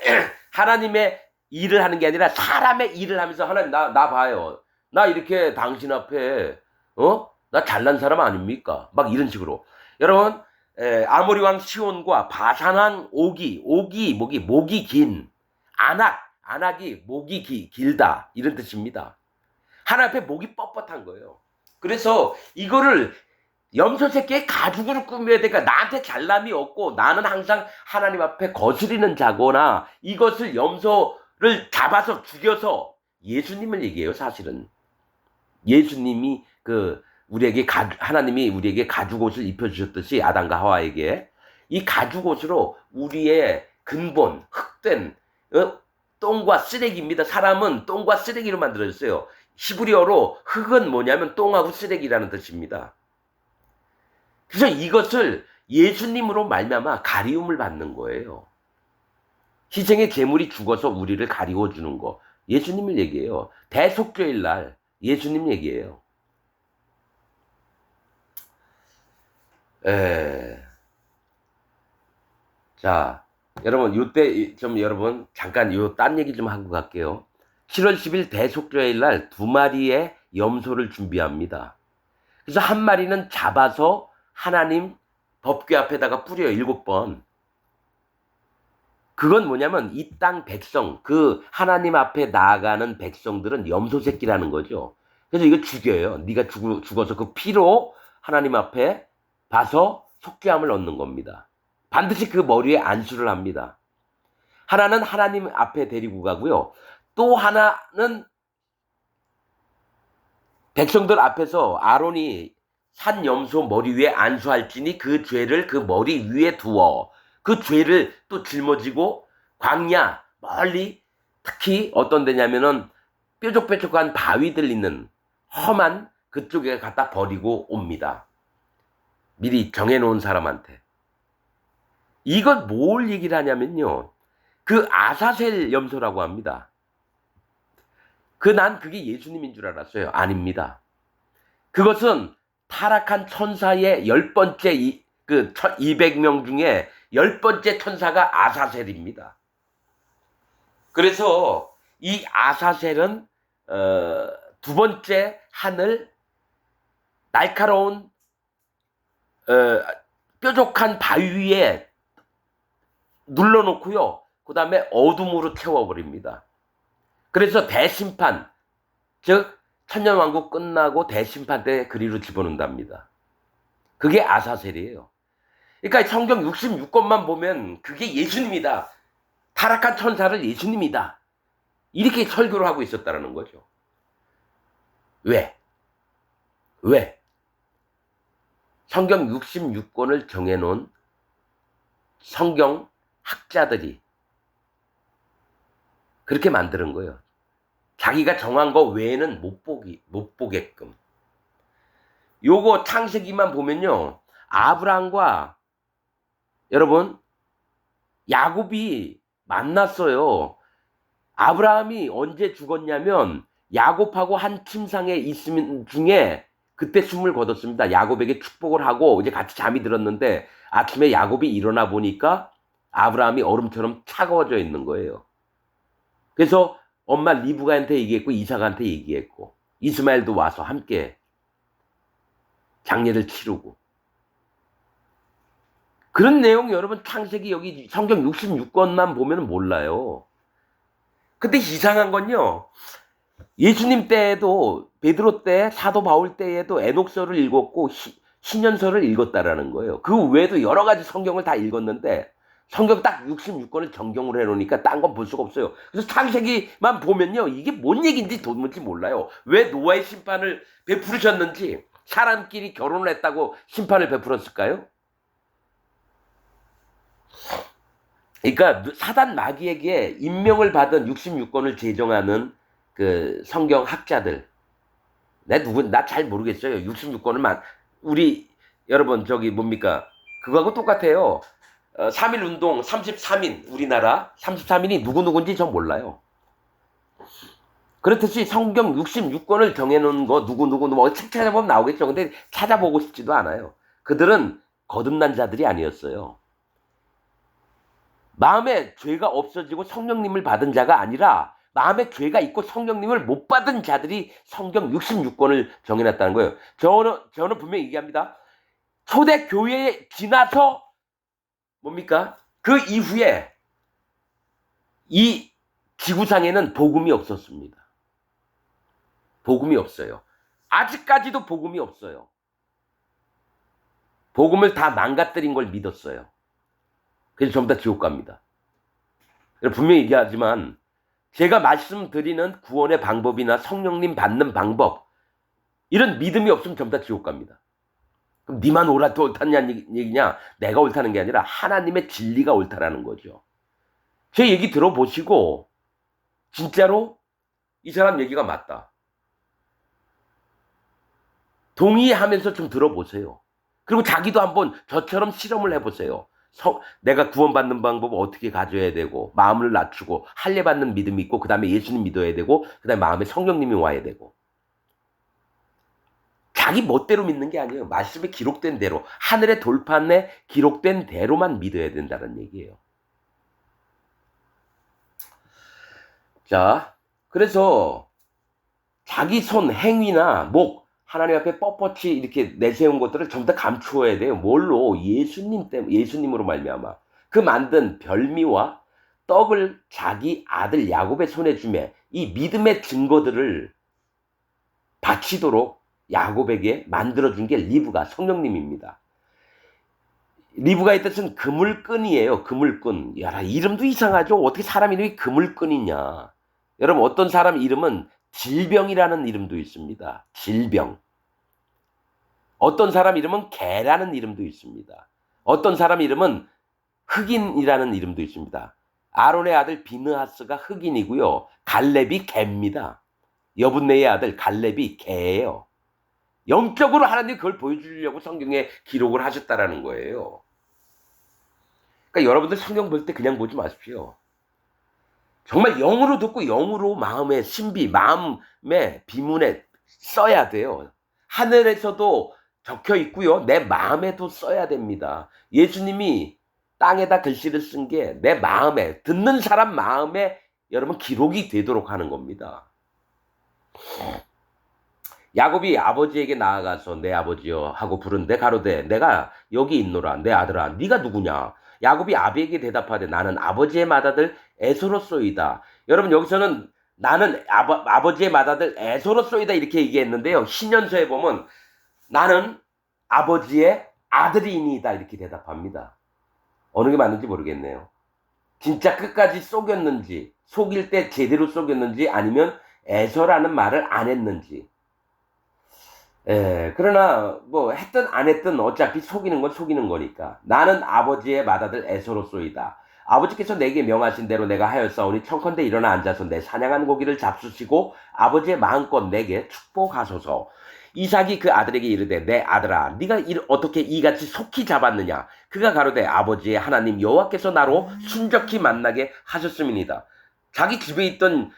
하나님의 일을 하는 게 아니라 사람의 일을 하면서 하나님 나 봐요. 나 이렇게 당신 앞에 나 잘난 사람 아닙니까? 막 이런 식으로. 여러분 아모리 왕 시온과 바산 왕 오기 목이 긴 안악이 목이 길다 이런 뜻입니다. 하나님 앞에 목이 뻣뻣한 거예요. 그래서 이거를 염소 새끼의 가죽으로 꾸며야 되니까 나한테 잘남이 없고 나는 항상 하나님 앞에 거스리는 자거나 이것을 염소를 잡아서 죽여서 예수님을 얘기해요. 사실은 예수님이 하나님이 우리에게 가죽옷을 입혀주셨듯이 아담과 하와에게 이 가죽옷으로 우리의 근본 흙된 똥과 쓰레기입니다. 사람은 똥과 쓰레기로 만들어졌어요. 히브리어로 흙은 뭐냐면 똥하고 쓰레기라는 뜻입니다. 그래서 이것을 예수님으로 말미암아 가리움을 받는 거예요. 희생의 제물이 죽어서 우리를 가리워 주는 거. 예수님을 얘기해요. 대속죄일 날 예수님 얘기해요. 자, 여러분 요때 좀 여러분 잠깐 딴 얘기 좀 하고 갈게요. 7월 10일 대속죄일 날 2마리의 염소를 준비합니다. 그래서 한 마리는 잡아서 하나님 법궤 앞에다가 뿌려요. 7번. 그건 뭐냐면 이 땅 백성, 그 하나님 앞에 나아가는 백성들은 염소 새끼라는 거죠. 그래서 이거 죽여요. 네가 죽어서 그 피로 하나님 앞에 봐서 속죄함을 얻는 겁니다. 반드시 그 머리에 안수를 합니다. 하나는 하나님 앞에 데리고 가고요. 또 하나는 백성들 앞에서 아론이 산 염소 머리 위에 안수할지니 그 죄를 그 머리 위에 두어 그 죄를 또 짊어지고 광야 멀리 특히 어떤 데냐면은 뾰족뾰족한 바위들 있는 험한 그쪽에 갖다 버리고 옵니다. 미리 정해놓은 사람한테. 이건 뭘 얘기를 하냐면요. 그 아사셀 염소라고 합니다. 난 그게 예수님인 줄 알았어요. 아닙니다. 그것은 타락한 천사의 10번째 200명 중에 10번째 천사가 아사셀입니다. 그래서 이 아사셀은 두 번째 하늘 날카로운 뾰족한 바위 위에 눌러놓고요. 그 다음에 어둠으로 채워버립니다. 그래서 대심판, 즉 천년왕국 끝나고 대심판 때 그리로 집어넣는답니다. 그게 아사셀이에요. 그러니까 성경 66권만 보면 그게 예수님이다. 타락한 천사를 예수님이다. 이렇게 설교를 하고 있었다는 거죠. 왜? 성경 66권을 정해놓은 성경 학자들이 그렇게 만드는 거예요. 자기가 정한 거 외에는 못 보게끔. 요거 창세기만 보면요. 아브라함과 여러분 야곱이 만났어요. 아브라함이 언제 죽었냐면 야곱하고 한 침상에 있음 중에 그때 숨을 거뒀습니다. 야곱에게 축복을 하고 이제 같이 잠이 들었는데 아침에 야곱이 일어나 보니까 아브라함이 얼음처럼 차가워져 있는 거예요. 그래서 엄마 리브가한테 얘기했고 이삭한테 얘기했고 이스마엘도 와서 함께 장례를 치르고 그런 내용 여러분 창세기 여기 성경 66권만 보면 몰라요. 근데 이상한 건요. 예수님 때에도 베드로 때 사도 바울 때에도 에녹서를 읽었고 신년서를 읽었다라는 거예요. 그 외에도 여러 가지 성경을 다 읽었는데 성경 딱 66권을 정경으로 해놓으니까 딴 건 볼 수가 없어요. 그래서 창세기만 보면요. 이게 뭔 얘기인지 도무지 몰라요. 왜 노아의 심판을 베푸셨는지 사람끼리 결혼을 했다고 심판을 베풀었을까요? 그러니까 사단 마귀에게 임명을 받은 66권을 제정하는 그 성경 학자들 나 잘 모르겠어요. 66권을 우리 여러분 저기 뭡니까 그거하고 똑같아요. 3.1 운동 33인 우리나라 33인이 누구누구인지 전 몰라요. 그렇듯이 성경 66권을 정해놓은 거 누구누구 뭐 책 찾아보면 나오겠죠. 근데 찾아보고 싶지도 않아요. 그들은 거듭난 자들이 아니었어요. 마음에 죄가 없어지고 성령님을 받은 자가 아니라 마음에 죄가 있고 성령님을 못 받은 자들이 성경 66권을 정해놨다는 거예요. 저는 분명히 얘기합니다. 초대교회에 지나서 뭡니까? 그 이후에 이 지구상에는 복음이 없었습니다. 복음이 없어요. 아직까지도 복음이 없어요. 복음을 다 망가뜨린 걸 믿었어요. 그래서 전부 다 지옥 갑니다. 분명히 얘기하지만 제가 말씀드리는 구원의 방법이나 성령님 받는 방법 이런 믿음이 없으면 전부 다 지옥 갑니다. 그럼 니만 옳다는 얘기냐? 내가 옳다는 게 아니라 하나님의 진리가 옳다라는 거죠. 제 얘기 들어보시고 진짜로 이 사람 얘기가 맞다. 동의하면서 좀 들어보세요. 그리고 자기도 한번 저처럼 실험을 해보세요. 내가 구원받는 방법을 어떻게 가져야 되고 마음을 낮추고 할례받는 믿음이 있고 그 다음에 예수님 믿어야 되고 그 다음에 마음에 성령님이 와야 되고 자기 멋대로 믿는 게 아니에요. 말씀에 기록된 대로 하늘의 돌판에 기록된 대로만 믿어야 된다는 얘기예요. 자, 그래서 자기 손 행위나 목 하나님 앞에 뻣뻣이 이렇게 내세운 것들을 전부 다 감추어야 돼요. 뭘로? 예수님으로 말미암아 그 만든 별미와 떡을 자기 아들 야곱의 손에 주매 이 믿음의 증거들을 바치도록 야곱에게 만들어준 게 리브가 성령님입니다. 리브가의 뜻은 그물끈이에요. 그물끈. 야, 이름도 이상하죠. 어떻게 사람 이름이 그물끈이냐. 여러분 어떤 사람 이름은 질병이라는 이름도 있습니다. 질병. 어떤 사람 이름은 개라는 이름도 있습니다. 어떤 사람 이름은 흑인이라는 이름도 있습니다. 아론의 아들 비느하스가 흑인이고요. 갈렙이 개입니다. 여분네의 아들 갈렙이 개예요. 영적으로 하나님이 그걸 보여주려고 성경에 기록을 하셨다라는 거예요. 그러니까 여러분들 성경 볼 때 그냥 보지 마십시오. 정말 영으로 듣고 영으로 마음의 신비, 마음의 비문에 써야 돼요. 하늘에서도 적혀 있고요. 내 마음에도 써야 됩니다. 예수님이 땅에다 글씨를 쓴 게 내 마음에, 듣는 사람 마음에 여러분 기록이 되도록 하는 겁니다. 야곱이 아버지에게 나아가서 내 아버지여 하고 부른데 가로되 내가 여기 있노라. 내 아들아 네가 누구냐. 야곱이 아비에게 대답하되 나는 아버지의 맏아들 에서로소이다. 여러분 여기서는 나는 아버지의 맏아들 에서로소이다 이렇게 얘기했는데요. 신년서에 보면 나는 아버지의 아들이니이다 이렇게 대답합니다. 어느 게 맞는지 모르겠네요. 진짜 끝까지 속였는지, 속일 때 제대로 속였는지 아니면 에서라는 말을 안 했는지. 그러나 뭐 했든 안 했든 어차피 속이는 건 속이는 거니까. 나는 아버지의 맏아들 에서로소이다. 아버지께서 내게 명하신 대로 내가 하였사오니 청컨대 일어나 앉아서 내 사냥한 고기를 잡수시고 아버지의 마음껏 내게 축복하소서. 이삭이 그 아들에게 이르되 내 아들아 네가 어떻게 이같이 속히 잡았느냐. 그가 가로되 아버지의 하나님 여호와께서 나로 순적히 만나게 하셨음이니이다. 자기 집에 있던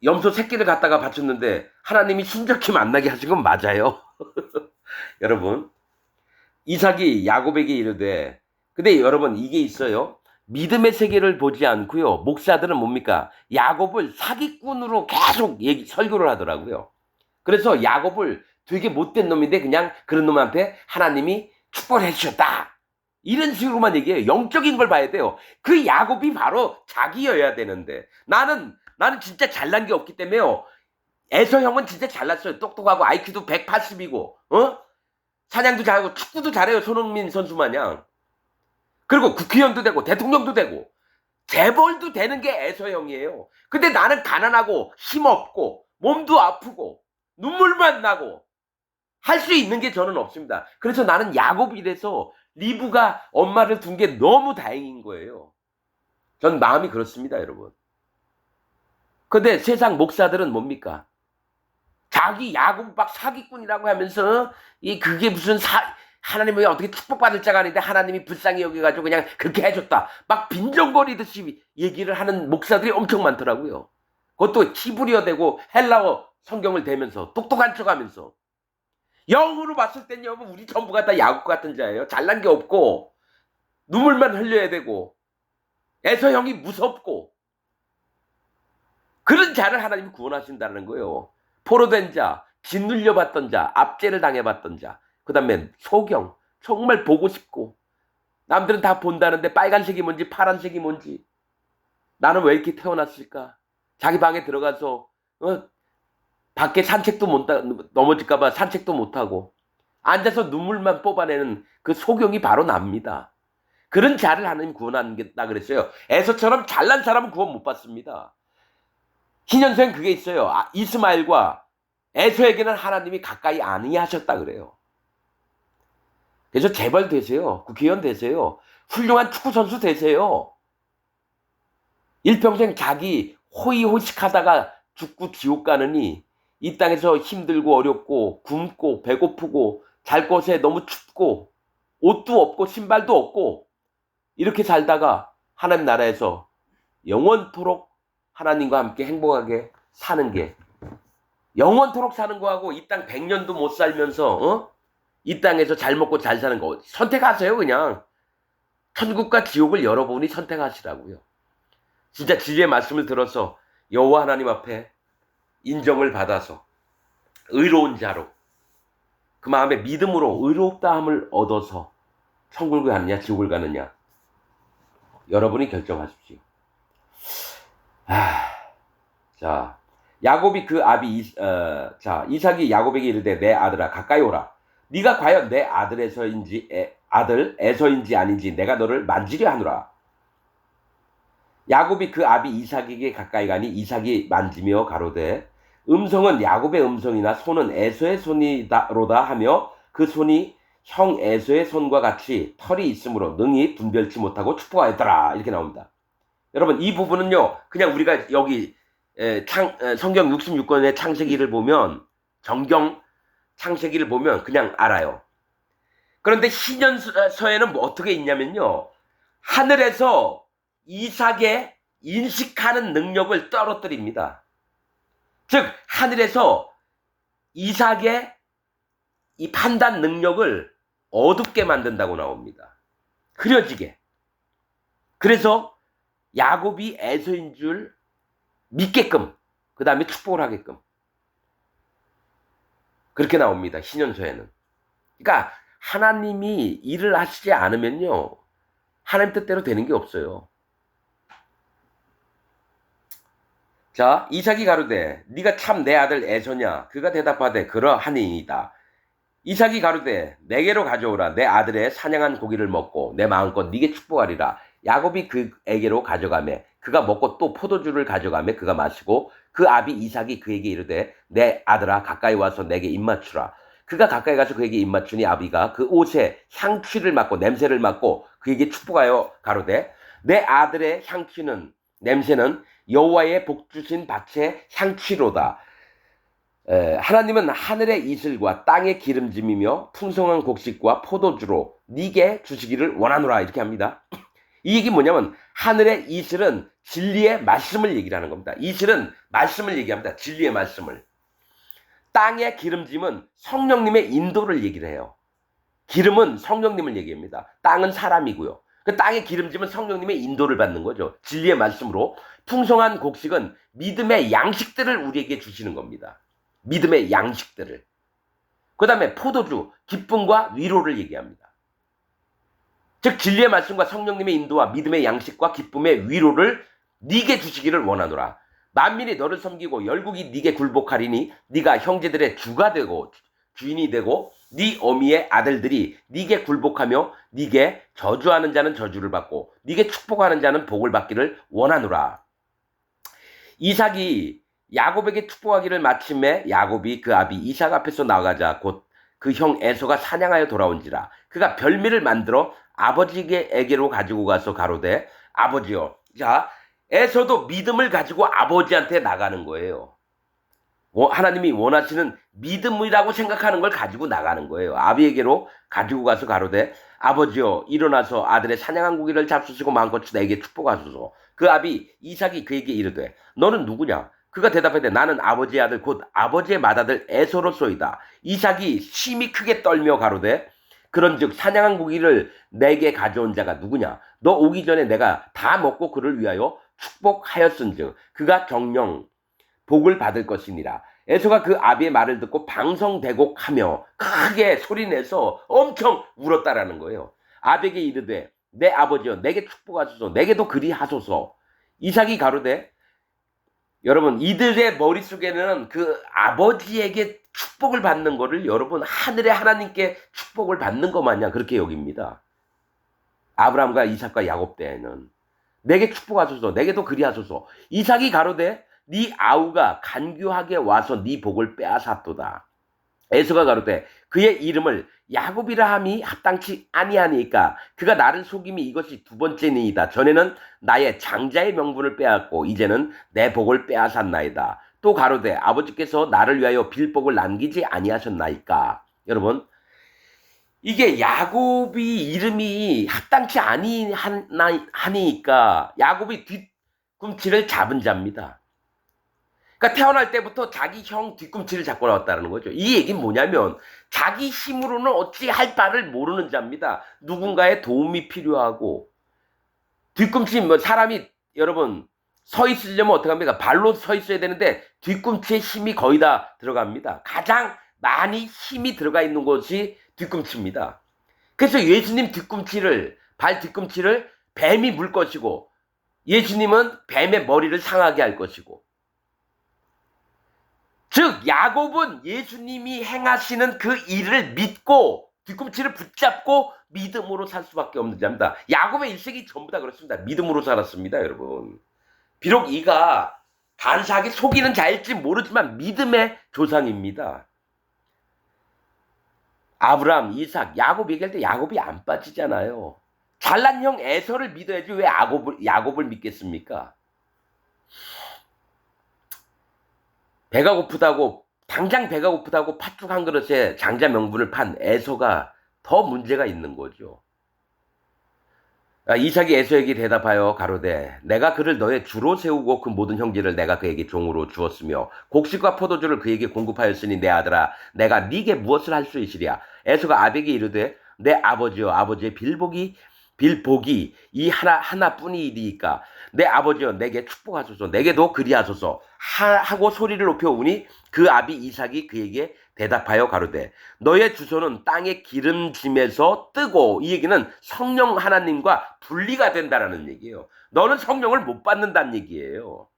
염소 새끼를 갖다가 바쳤는데 하나님이 순적히 만나게 하신 건 맞아요. 여러분 이삭이 야곱에게 이르되 근데 여러분 이게 있어요. 믿음의 세계를 보지 않고요. 목사들은 뭡니까? 야곱을 사기꾼으로 계속 설교를 하더라고요. 그래서 야곱을 되게 못된 놈인데 그냥 그런 놈한테 하나님이 축복을 해주셨다. 이런 식으로만 얘기해요. 영적인 걸 봐야 돼요. 그 야곱이 바로 자기여야 되는데 나는 진짜 잘난 게 없기 때문에요. 에서 형은 진짜 잘났어요. 똑똑하고 IQ도 180이고 사냥도 잘하고 축구도 잘해요. 손흥민 선수 마냥. 그리고 국회의원도 되고 대통령도 되고 재벌도 되는 게 에서 형이에요. 근데 나는 가난하고 힘없고 몸도 아프고 눈물만 나고 할 수 있는 게 저는 없습니다. 그래서 나는 야곱이라서 리브가 엄마를 둔 게 너무 다행인 거예요. 전 마음이 그렇습니다, 여러분. 근데 세상 목사들은 뭡니까? 자기 야곱 막 사기꾼이라고 하면서 그게 무슨 하나님이 어떻게 축복받을 자가 아닌데 하나님이 불쌍히 여겨가지고 그냥 그렇게 해줬다. 막 빈정거리듯이 얘기를 하는 목사들이 엄청 많더라고요. 그것도 히브리어 되고 헬라어 성경을 대면서 똑똑한 척하면서 영으로 봤을 땐요 우리 전부가 다 야곱 같은 자예요. 잘난 게 없고 눈물만 흘려야 되고 에서 형이 무섭고 그런 자를 하나님이 구원하신다는 거예요. 포로된 자, 짓눌려봤던 자, 압제를 당해봤던 자, 그 다음에 소경, 정말 보고 싶고 남들은 다 본다는데 빨간색이 뭔지 파란색이 뭔지 나는 왜 이렇게 태어났을까? 자기 방에 들어가서 밖에 산책도 못 넘어질까봐 산책도 못하고 앉아서 눈물만 뽑아내는 그 소경이 바로 납니다. 그런 자를 하나님 구원한다 그랬어요. 에서처럼 잘난 사람은 구원 못 받습니다. 신년서엔 그게 있어요. 이스마엘과 에서에게는 하나님이 가까이 아니하셨다 그래요. 그래서 재벌 되세요. 국회의원 되세요. 훌륭한 축구선수 되세요. 일평생 자기 호의호식하다가 죽고 지옥 가느니 이 땅에서 힘들고 어렵고 굶고 배고프고 잘 곳에 너무 춥고 옷도 없고 신발도 없고 이렇게 살다가 하나님 나라에서 영원토록 하나님과 함께 행복하게 사는 게 영원토록 사는 거하고 이 땅 100년도 못 살면서 이 땅에서 잘 먹고 잘 사는 거 선택하세요. 그냥 천국과 지옥을 여러분이 선택하시라고요. 진짜 진리의 말씀을 들어서 여호와 하나님 앞에 인정을 받아서 의로운 자로 그 마음에 믿음으로 의롭다함을 얻어서 천국을 가느냐 지옥을 가느냐 여러분이 결정하십시오. 자, 야곱이 그 아비 이삭이 야곱에게 이르되 내 아들아 가까이 오라. 네가 과연 내 아들 에서인지 아닌지 내가 너를 만지려 하노라. 야곱이 그 아비 이삭에게 가까이 가니 이삭이 만지며 가로되 음성은 야곱의 음성이나 손은 에서의 손이로다 하며 그 손이 형 에서의 손과 같이 털이 있으므로 능히 분별치 못하고 축복하였더라. 이렇게 나옵니다. 여러분 이 부분은요 그냥 우리가 여기 성경 66권의 창세기를 보면 정경 창세기를 보면 그냥 알아요. 그런데 신년서에는 뭐 어떻게 있냐면요 하늘에서 이삭의 인식하는 능력을 떨어뜨립니다. 즉 하늘에서 이삭의 이 판단 능력을 어둡게 만든다고 나옵니다. 흐려지게. 그래서 야곱이 에서인 줄 믿게끔 그 다음에 축복을 하게끔. 그렇게 나옵니다. 신년서에는. 그러니까 하나님이 일을 하시지 않으면요, 하나님 뜻대로 되는 게 없어요. 자, 이삭이 가로되 네가 참 내 아들 에서냐? 그가 대답하되 그러하니이다. 이삭이 가로되 내게로 가져오라. 내 아들의 사냥한 고기를 먹고 내 마음껏 네게 축복하리라. 야곱이 그에게로 가져가매 그가 먹고 또 포도주를 가져가매 그가 마시고 그 아비 이삭이 그에게 이르되 내 아들아 가까이 와서 내게 입맞추라. 그가 가까이 가서 그에게 입맞추니 아비가 그 옷에 향취를 맡고 냄새를 맡고 그에게 축복하여 가로되 내 아들의 향취는 냄새는 여호와의 복 주신 밭의 향취로다. 하나님은 하늘의 이슬과 땅의 기름짐이며 풍성한 곡식과 포도주로 네게 주시기를 원하노라 이렇게 합니다. 이 얘기 뭐냐면 하늘의 이슬은 진리의 말씀을 얘기를 하는 겁니다. 이슬은 말씀을 얘기합니다. 진리의 말씀을. 땅의 기름짐은 성령님의 인도를 얘기를 해요. 기름은 성령님을 얘기합니다. 땅은 사람이고요. 그 땅의 기름짐은 성령님의 인도를 받는 거죠. 진리의 말씀으로. 풍성한 곡식은 믿음의 양식들을 우리에게 주시는 겁니다. 믿음의 양식들을. 그 다음에 포도주, 기쁨과 위로를 얘기합니다. 즉 진리의 말씀과 성령님의 인도와 믿음의 양식과 기쁨의 위로를 네게 주시기를 원하노라. 만민이 너를 섬기고 열국이 네게 굴복하리니 네가 형제들의 주가 되고 주인이 되고 네 어미의 아들들이 네게 굴복하며 네게 저주하는 자는 저주를 받고 네게 축복하는 자는 복을 받기를 원하노라. 이삭이 야곱에게 축복하기를 마침에 야곱이 그 아비 이삭 앞에서 나가자 곧 그 형 에서가 사냥하여 돌아온지라. 그가 별미를 만들어 아버지에게로 가지고 가서 가로되 아버지여. 자, 에서도 믿음을 가지고 아버지한테 나가는 거예요. 하나님이 원하시는 믿음이라고 생각하는 걸 가지고 나가는 거예요. 아비에게로 가지고 가서 가로되 아버지여 일어나서 아들의 사냥한 고기를 잡수시고 마음껏 내게 축복하소서. 그 아비 이삭이 그에게 이르되 너는 누구냐? 그가 대답하되 나는 아버지의 아들 곧 아버지의 맏아들 에서로소이다. 이삭이 심히 크게 떨며 가로되 그런즉 사냥한 고기를 내게 가져온 자가 누구냐? 너 오기 전에 내가 다 먹고 그를 위하여 축복하였은즉 그가 정령 복을 받을 것이니라. 에서가 그 아비의 말을 듣고 방성대곡하며 크게 소리내서 엄청 울었다라는 거예요. 아비에게 이르되 내 아버지여 내게 축복하소서. 내게도 그리하소서. 이삭이 가로되 여러분 이들의 머릿속에는 그 아버지에게 축복을 받는 거를 여러분 하늘의 하나님께 축복을 받는 것 마냥 그렇게 여깁니다. 아브라함과 이삭과 야곱 때에는 내게 축복하소서. 내게도 그리하소서. 이삭이 가로되 네 아우가 간교하게 와서 네 복을 빼앗았도다. 에서가 가로되 그의 이름을 야곱이라 함이 합당치 아니하니까 그가 나를 속임이 이것이 두 번째니이다. 전에는 나의 장자의 명분을 빼앗고 이제는 내 복을 빼앗았나이다. 또 가로되 아버지께서 나를 위하여 빌복을 남기지 아니하셨나이까. 여러분 이게 야곱이 이름이 합당치 아니하니까 야곱이 뒤꿈치를 잡은 자입니다. 그러니까 태어날 때부터 자기 형 뒤꿈치를 잡고 나왔다는 거죠. 이 얘기는 뭐냐면 자기 힘으로는 어찌 할 바를 모르는 자입니다. 누군가의 도움이 필요하고 뒤꿈치 뭐 사람이 여러분 서 있으려면 어떻게 합니까? 발로 서 있어야 되는데 뒤꿈치에 힘이 거의 다 들어갑니다. 가장 많이 힘이 들어가 있는 곳이 뒤꿈치입니다. 그래서 예수님 뒤꿈치를 발 뒤꿈치를 뱀이 물 것이고 예수님은 뱀의 머리를 상하게 할 것이고 즉 야곱은 예수님이 행하시는 그 일을 믿고 뒤꿈치를 붙잡고 믿음으로 살 수밖에 없는 자입니다. 야곱의 일생이 전부 다 그렇습니다. 믿음으로 살았습니다. 여러분. 비록 이가 간사하게 속이는 자일지 모르지만 믿음의 조상입니다. 아브라함, 이삭, 야곱 얘기할 때 야곱이 안 빠지잖아요. 잘난 형 에서를 믿어야지 왜 야곱을 믿겠습니까? 배가 고프다고 당장 배가 고프다고 팥죽 한 그릇에 장자 명분을 판 에서가 더 문제가 있는 거죠. 이삭이 에서에게 대답하여 가로되 내가 그를 너의 주로 세우고 그 모든 형제를 내가 그에게 종으로 주었으며 곡식과 포도주를 그에게 공급하였으니 내 아들아 내가 네게 무엇을 할 수 있으랴. 에서가 아비에게 이르되 내 아버지여 아버지의 빌복이 이 하나뿐이니까 내 아버지여 내게 축복하소서. 내게도 그리하소서 하고 소리를 높여 우니 그 아비 이삭이 그에게 대답하여 가로되 너의 주소는 땅의 기름짐에서 뜨고, 이 얘기는 성령 하나님과 분리가 된다라는 얘기예요. 너는 성령을 못 받는다는 얘기예요.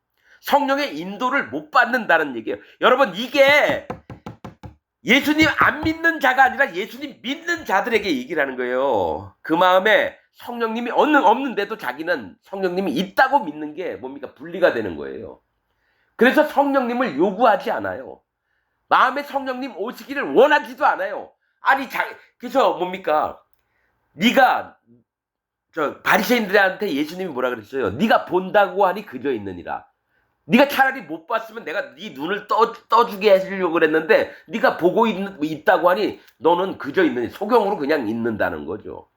성령의 인도를 못 받는다는 얘기예요. 여러분, 이게 예수님 안 믿는 자가 아니라 예수님 믿는 자들에게 얘기를 하는 거예요. 그 마음에 성령님이 없는데도 자기는 성령님이 있다고 믿는 게 뭡니까? 분리가 되는 거예요. 그래서 성령님을 요구하지 않아요. 마음에 성령님 오시기를 원하지도 않아요. 아니, 그래서 뭡니까? 네가 바리새인들한테 예수님이 뭐라 그랬어요? 네가 본다고 하니 그저 있느니라. 네가 차라리 못 봤으면 내가 네 눈을 떠주게 해주려고 그랬는데 네가 보고 있다고 하니 너는 그저 있느니, 소경으로 그냥 있는다는 거죠.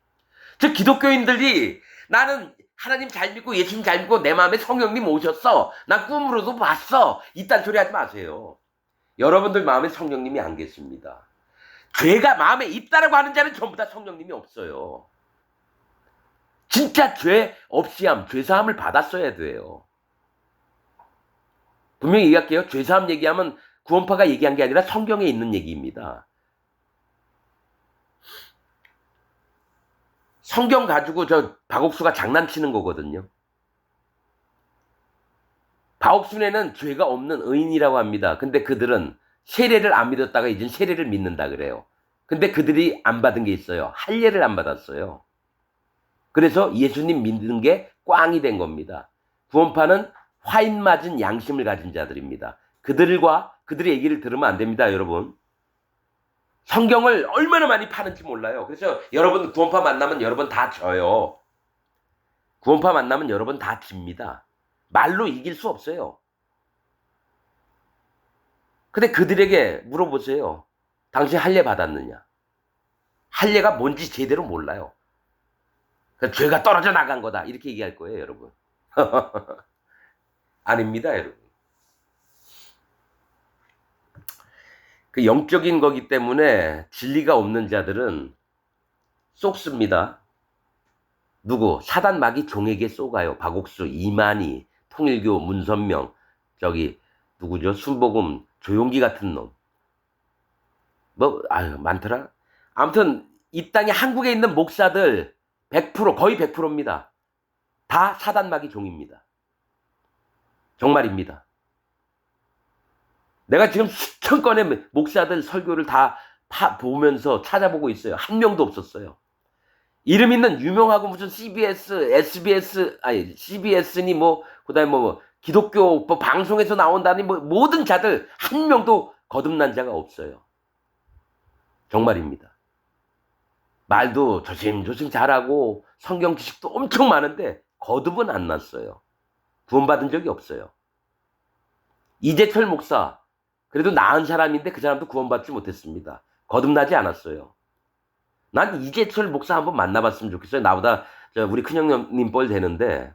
즉 기독교인들이 나는 하나님 잘 믿고 예수님 잘 믿고 내 마음에 성령님 오셨어, 나 꿈으로도 봤어, 이딴 소리 하지 마세요. 여러분들 마음에 성령님이 안 계십니다. 죄가 마음에 있다라고 하는 자는 전부 다 성령님이 없어요. 진짜 죄 없이함, 죄사함을 받았어야 돼요. 분명히 얘기할게요. 죄사함 얘기하면 구원파가 얘기한 게 아니라 성경에 있는 얘기입니다. 성경 가지고 박옥수가 장난치는 거거든요. 박옥순에는 죄가 없는 의인이라고 합니다. 근데 그들은 세례를 안 믿었다가 이젠 세례를 믿는다 그래요. 근데 그들이 안 받은 게 있어요. 할례를 안 받았어요. 그래서 예수님 믿는 게 꽝이 된 겁니다. 구원파는 화인 맞은 양심을 가진 자들입니다. 그들의 얘기를 들으면 안 됩니다, 여러분. 성경을 얼마나 많이 파는지 몰라요. 그래서 여러분 구원파 만나면 여러분 다 져요. 구원파 만나면 여러분 다 집니다. 말로 이길 수 없어요. 근데 그들에게 물어보세요. 당신 할례 받았느냐? 할례가 뭔지 제대로 몰라요. 그러니까 죄가 떨어져 나간 거다, 이렇게 얘기할 거예요, 여러분. 아닙니다, 여러분. 그 영적인 거기 때문에 진리가 없는 자들은 속습니다. 누구? 사단 마귀 종에게 쏘가요. 박옥수, 이만희, 통일교, 문선명, 누구죠? 순복음, 조용기 같은 놈. 많더라? 아무튼, 이 땅에 한국에 있는 목사들 100%, 거의 100%입니다. 다 사단 마귀 종입니다. 정말입니다. 내가 지금 수천 건의 목사들 설교를 다 보면서 찾아보고 있어요. 한 명도 없었어요. 이름 있는 유명하고 무슨 CBS, SBS, CBS니 그다음에 기독교 방송에서 나온다니 모든 자들 한 명도 거듭난 자가 없어요. 정말입니다. 말도 조심조심 잘하고 성경 지식도 엄청 많은데 거듭은 안 났어요. 구원받은 적이 없어요. 이재철 목사, 그래도 나은 사람인데 그 사람도 구원받지 못했습니다. 거듭나지 않았어요. 난 이재철 목사 한번 만나봤으면 좋겠어요. 나보다 우리 큰형님 뻘 되는데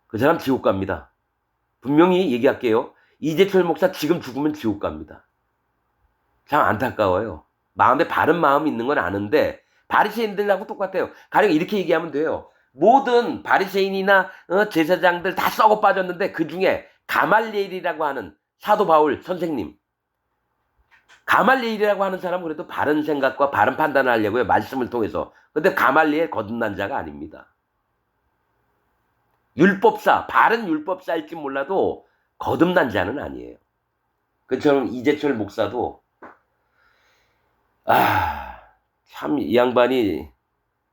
그 사람 지옥 갑니다. 분명히 얘기할게요. 이재철 목사 지금 죽으면 지옥 갑니다. 참 안타까워요. 마음에 바른 마음이 있는 건 아는데 바리새인들하고 똑같아요. 가령 이렇게 얘기하면 돼요. 모든 바리새인이나 제사장들 다 썩어 빠졌는데 그 중에 가말리엘이라고 하는 사도 바울 선생님, 가말리엘이라고 하는 사람은 그래도 바른 생각과 바른 판단을 하려고요, 말씀을 통해서. 근데 가말리엘 거듭난 자가 아닙니다. 율법사, 바른 율법사일지 몰라도 거듭난 자는 아니에요. 그처럼 이재철 목사도 참 이 양반이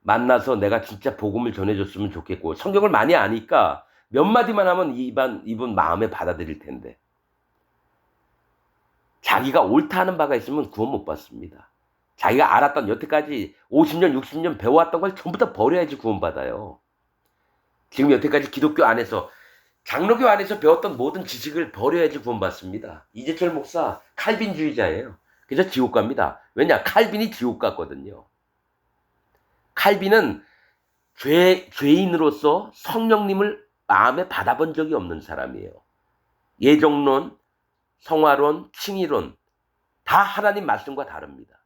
만나서 내가 진짜 복음을 전해줬으면 좋겠고, 성경을 많이 아니까 몇 마디만 하면 이분 마음에 받아들일 텐데 자기가 옳다 하는 바가 있으면 구원 못 받습니다. 자기가 알았던 여태까지 50년 60년 배워왔던 걸 전부 다 버려야지 구원받아요. 지금 여태까지 기독교 안에서, 장로교 안에서 배웠던 모든 지식을 버려야지 구원받습니다. 이재철 목사 칼빈주의자예요. 그래서 지옥 갑니다. 왜냐? 칼빈이 지옥 갔거든요. 칼빈은 죄인으로서 성령님을 마음에 받아본 적이 없는 사람이에요. 예정론, 성화론, 칭의론 다 하나님 말씀과 다릅니다.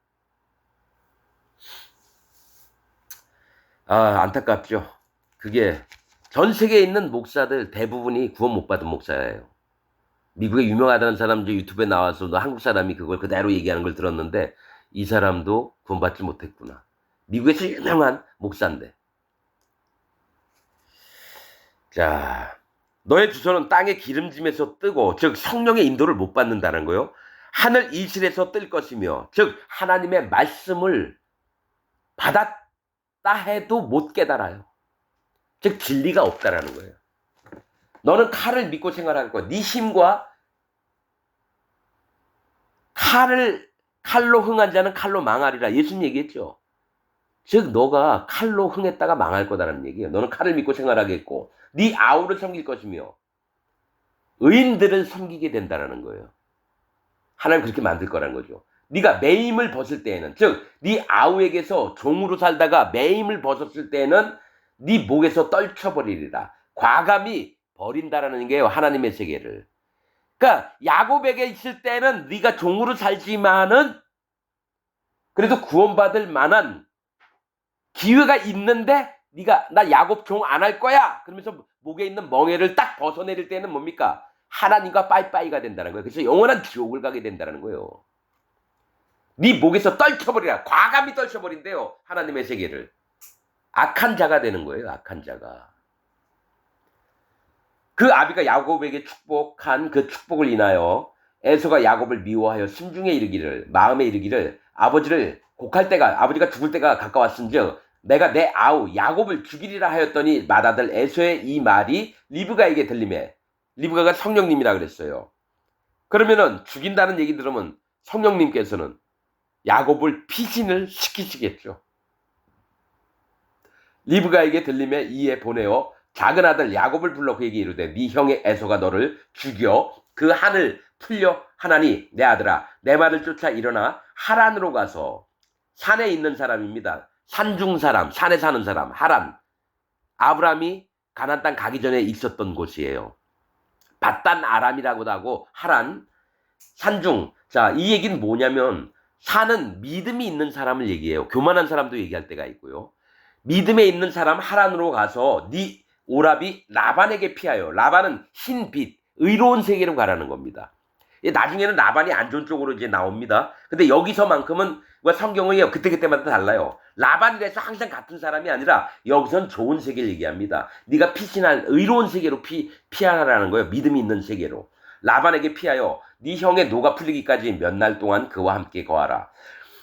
안타깝죠. 그게 전 세계에 있는 목사들 대부분이 구원 못 받은 목사예요. 미국에 유명하다는 사람 이제 유튜브에 나와서 너 한국 사람이 그걸 그대로 얘기하는 걸 들었는데 이 사람도 구원받지 못했구나. 미국에서 유명한 목사인데. 자, 너의 주소는 땅의 기름짐에서 뜨고, 즉 성령의 인도를 못 받는다는 거요. 하늘 이슬에서 뜰 것이며, 즉 하나님의 말씀을 받았다 해도 못 깨달아요. 즉 진리가 없다라는 거예요. 너는 칼을 믿고 생활할 거야. 네 힘과 칼로 흥한 자는 칼로 망하리라. 예수님 얘기했죠. 즉 너가 칼로 흥했다가 망할 거다라는 얘기예요. 너는 칼을 믿고 생활하겠고 네 아우를 섬길 것이며 의인들을 섬기게 된다라는 거예요. 하나님 그렇게 만들 거라는 거죠. 네가 매임을 벗을 때에는, 즉 네 아우에게서 종으로 살다가 매임을 벗었을 때에는 네 목에서 떨쳐버리리라. 과감히 버린다라는 게요. 하나님의 세계를. 그러니까 야곱에게 있을 때는 네가 종으로 살지만은 그래도 구원받을 만한 기회가 있는데 네가 나 야곱 종 안 할 거야. 그러면서 목에 있는 멍에를 딱 벗어내릴 때는 뭡니까? 하나님과 빠이빠이가 된다는 거예요. 그래서 영원한 지옥을 가게 된다는 거예요. 네 목에서 떨쳐버리라. 과감히 떨쳐버린대요. 하나님의 세계를. 악한 자가 되는 거예요. 악한 자가. 그 아비가 야곱에게 축복한 그 축복을 인하여 에서가 야곱을 미워하여 심중에 이르기를, 마음에 이르기를, 아버지를 곡할 때가, 아버지가 죽을 때가 가까웠은즉 내가 내 아우 야곱을 죽이리라 하였더니 맏아들 에서의 이 말이 리브가에게 들리매, 리브가가 성령님이라 그랬어요. 그러면은 죽인다는 얘기 들으면 성령님께서는 야곱을 피신을 시키시겠죠. 리브가에게 들림에 이에 보내어 작은 아들 야곱을 불러 그에게 이르되 네 형의 에서가 너를 죽여 그 한을 풀려 하나니 내 아들아 내 말을 쫓아 일어나 하란으로 가서, 산에 있는 사람입니다. 산중 사람, 산에 사는 사람, 하란. 아브라함이 가나안 땅 가기 전에 있었던 곳이에요. 밧단 아람이라고도 하고 하란, 산중. 자, 이 얘기는 뭐냐면 산은 믿음이 있는 사람을 얘기해요. 교만한 사람도 얘기할 때가 있고요. 믿음에 있는 사람 하란으로 가서 네 오라비 라반에게 피하여. 라반은 흰빛, 의로운 세계로 가라는 겁니다. 나중에는 라반이 안 좋은 쪽으로 이제 나옵니다. 근데 여기서만큼은 성경이 그때그때마다 달라요. 라반이라서 항상 같은 사람이 아니라 여기선 좋은 세계를 얘기합니다. 네가 피신할 의로운 세계로 피하라는 거예요. 믿음이 있는 세계로. 라반에게 피하여 네 형의 노가 풀리기까지 몇 날 동안 그와 함께 거하라.